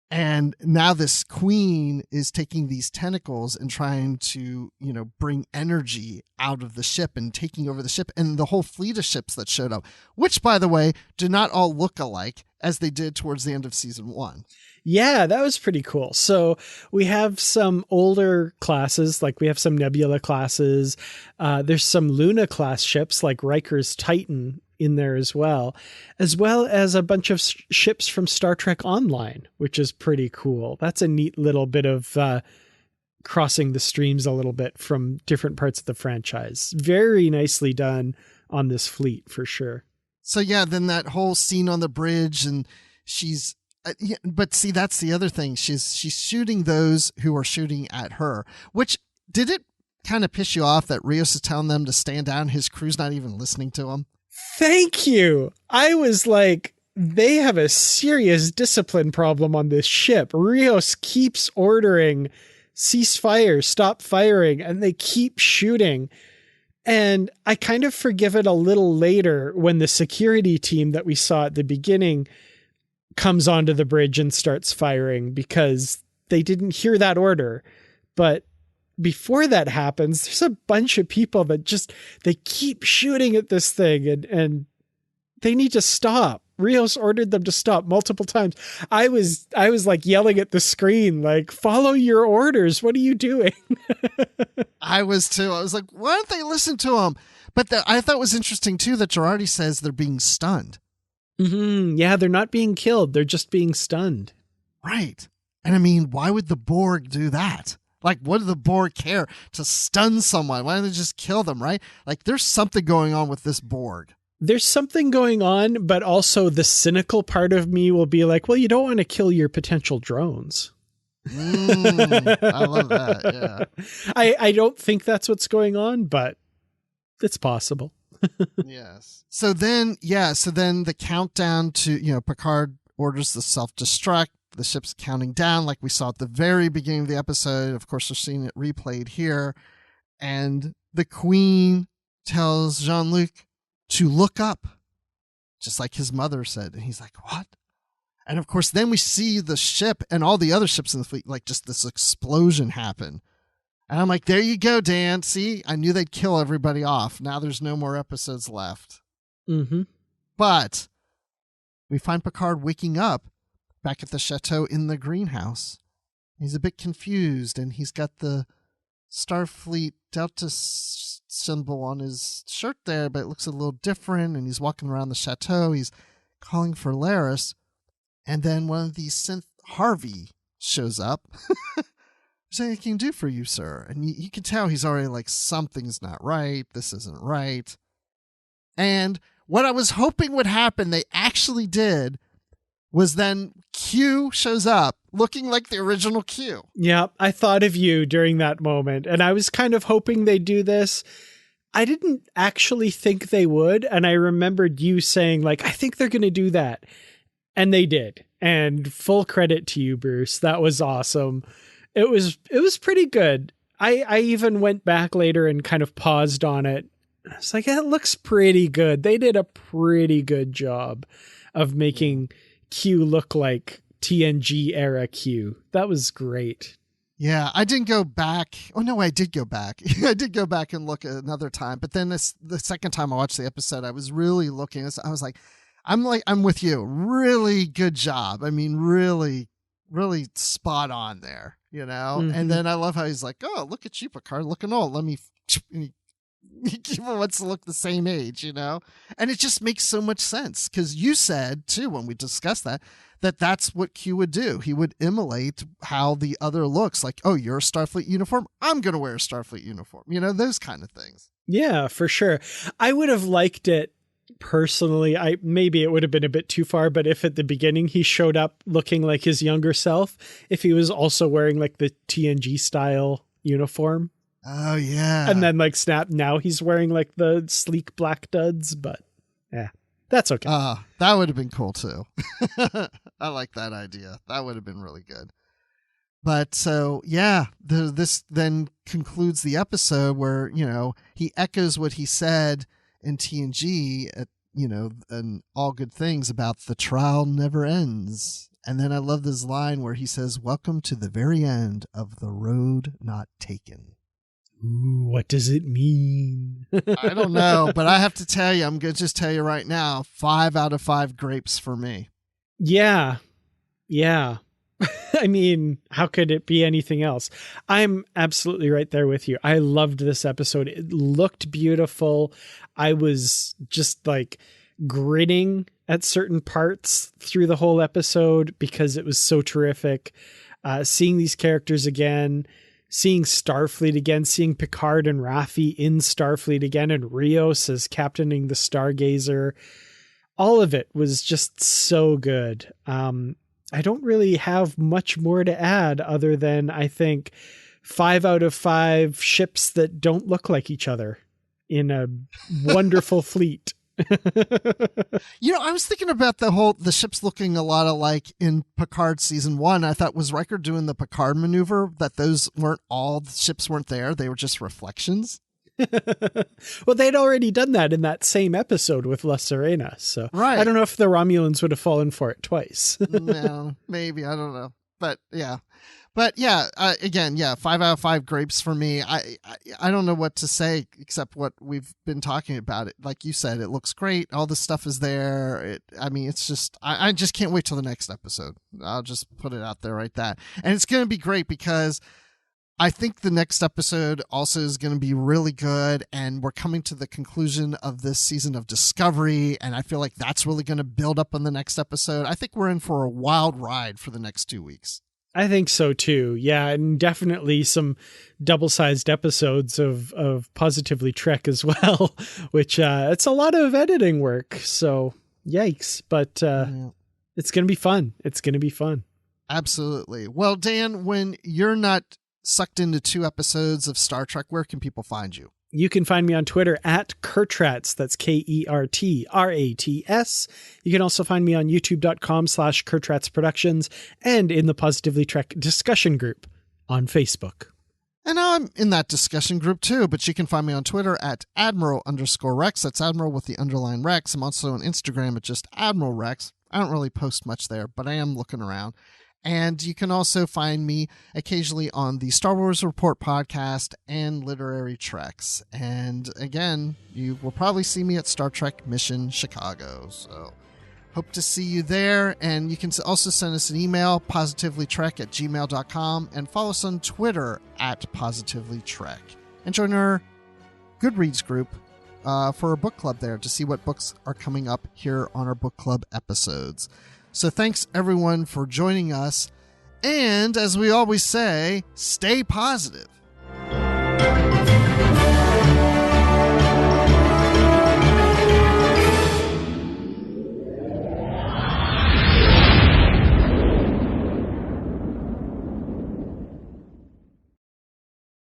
And now this Queen is taking these tentacles and trying to, bring energy out of the ship and taking over the ship and the whole fleet of ships that showed up, which, by the way, do not all look alike as they did towards the end of season 1. Yeah, that was pretty cool. So we have some older classes, like we have some Nebula classes. There's some Luna class ships like Riker's Titan in there as well as a bunch of ships from Star Trek Online, which is pretty cool. That's a neat little bit of crossing the streams a little bit from different parts of the franchise. Very nicely done on this fleet for sure. So yeah, then that whole scene on the bridge, and she's, but see, that's the other thing. She's shooting those who are shooting at her, which did it kind of piss you off that Rios is telling them to stand down? His crew's not even listening to him. Thank you. I was like, they have a serious discipline problem on this ship. Rios keeps ordering cease fire, stop firing, and they keep shooting. And I kind of forgive it a little later when the security team that we saw at the beginning comes onto the bridge and starts firing because they didn't hear that order. But before that happens, there's a bunch of people that they keep shooting at this thing and they need to stop. Rios ordered them to stop multiple times. I was like yelling at the screen, like, follow your orders. What are you doing? I was too. I was like, why don't they listen to him? But I thought it was interesting too that Girardi says they're being stunned. Mm-hmm. Yeah, they're not being killed. They're just being stunned. Right. And I mean, why would the Borg do that? Like, what do the Borg care to stun someone? Why don't they just kill them, right? Like, there's something going on with this Borg. There's something going on, but also the cynical part of me will be like, well, you don't want to kill your potential drones. I love that, yeah. I don't think that's what's going on, but it's possible. Yes. So then the countdown to, Picard orders the self-destruct. The ship's counting down like we saw at the very beginning of the episode. Of course, we're seeing it replayed here. And the Queen tells Jean-Luc to look up, just like his mother said. And he's like, what? And of course, then we see the ship and all the other ships in the fleet, like just this explosion happen. And I'm like, there you go, Dan. See, I knew they'd kill everybody off. Now there's no more episodes left. Mm-hmm. But we find Picard waking up back at the chateau in the greenhouse. He's a bit confused, and he's got the Starfleet Delta symbol on his shirt there, but it looks a little different, and he's walking around the chateau. He's calling for Laris, and then one of these synth Harvey shows up. Is there anything I can do for you, sir? And you can tell he's already like, something's not right. This isn't right. And what I was hoping would happen, they actually did, was then Q shows up looking like the original Q. Yeah, I thought of you during that moment, and I was kind of hoping they'd do this. I didn't actually think they would, and I remembered you saying, like, I think they're going to do that. And they did. And full credit to you, Bruce. That was awesome. It was pretty good. I even went back later and kind of paused on it. I was like, it looks pretty good. They did a pretty good job of making Q look like TNG era Q. That was great. Yeah, I didn't go back. Oh, no, I did go back. I did go back and look another time. But then the second time I watched the episode, I was really looking. I was like, I'm with you. Really good job. I mean, really, really spot on there, Mm-hmm. And then I love how he's like, oh, look at you, Picard, looking old. Let me... He wants to look the same age, And it just makes so much sense because you said, too, when we discussed that that's what Q would do. He would emulate how the other looks like, oh, you're a Starfleet uniform. I'm going to wear a Starfleet uniform. Those kind of things. Yeah, for sure. I would have liked it personally. Maybe it would have been a bit too far, but if at the beginning he showed up looking like his younger self, if he was also wearing like the TNG style uniform. Oh, yeah. And then, like, snap, now he's wearing, like, the sleek black duds, but, yeah, that's okay. That would have been cool, too. I like that idea. That would have been really good. But, so, yeah, this then concludes the episode where, he echoes what he said in TNG, and all good things about the trial never ends. And then I love this line where he says, welcome to the very end of the road not taken. Ooh, what does it mean? I don't know, but I have to tell you, I'm going to just tell you right now, 5 out of 5 grapes for me. Yeah. Yeah. I mean, how could it be anything else? I'm absolutely right there with you. I loved this episode. It looked beautiful. I was just like grinning at certain parts through the whole episode because it was so terrific. Seeing these characters again, seeing Starfleet again, seeing Picard and Raffi in Starfleet again, and Rios as captaining the Stargazer. All of it was just so good. I don't really have much more to add other than I think 5 out of 5 ships that don't look like each other in a wonderful fleet. I was thinking about the ships looking a lot alike in Picard season 1. I thought, was Riker doing the Picard maneuver, that those weren't all the ships weren't there, they were just reflections? Well, they'd already done that in that same episode with La Serena, so right. I don't know if the Romulans would have fallen for it twice. No, maybe, I don't know, but yeah. Again, 5 out of 5 grapes for me. I don't know what to say except what we've been talking about. It, like you said, it looks great. All the stuff is there. It's just, I just can't wait till the next episode. I'll just put it out there right that. And it's going to be great because I think the next episode also is going to be really good, and we're coming to the conclusion of this season of Discovery, and I feel like that's really going to build up on the next episode. I think we're in for a wild ride for the next 2 weeks. I think so too. Yeah, and definitely some double-sized episodes of Positively Trek as well, which it's a lot of editing work, so yikes. But it's going to be fun. It's going to be fun. Absolutely. Well, Dan, when you're not sucked into 2 episodes of Star Trek, where can people find you? You can find me on Twitter at Kertrats. That's KERTRATS. You can also find me on youtube.com/Kertrats Productions and in the Positively Trek discussion group on Facebook. And I'm in that discussion group too, but you can find me on Twitter at Admiral_Rex. That's Admiral with the underline Rex. I'm also on Instagram at just Admiral Rex. I don't really post much there, but I am looking around. And you can also find me occasionally on the Star Wars Report podcast and Literary Treks. And again, you will probably see me at Star Trek Mission Chicago. So hope to see you there. And you can also send us an email, positivelytrek@gmail.com, and follow us on Twitter at positivelytrek. And join our Goodreads group for a book club there to see what books are coming up here on our book club episodes. So thanks, everyone, for joining us. And as we always say, stay positive.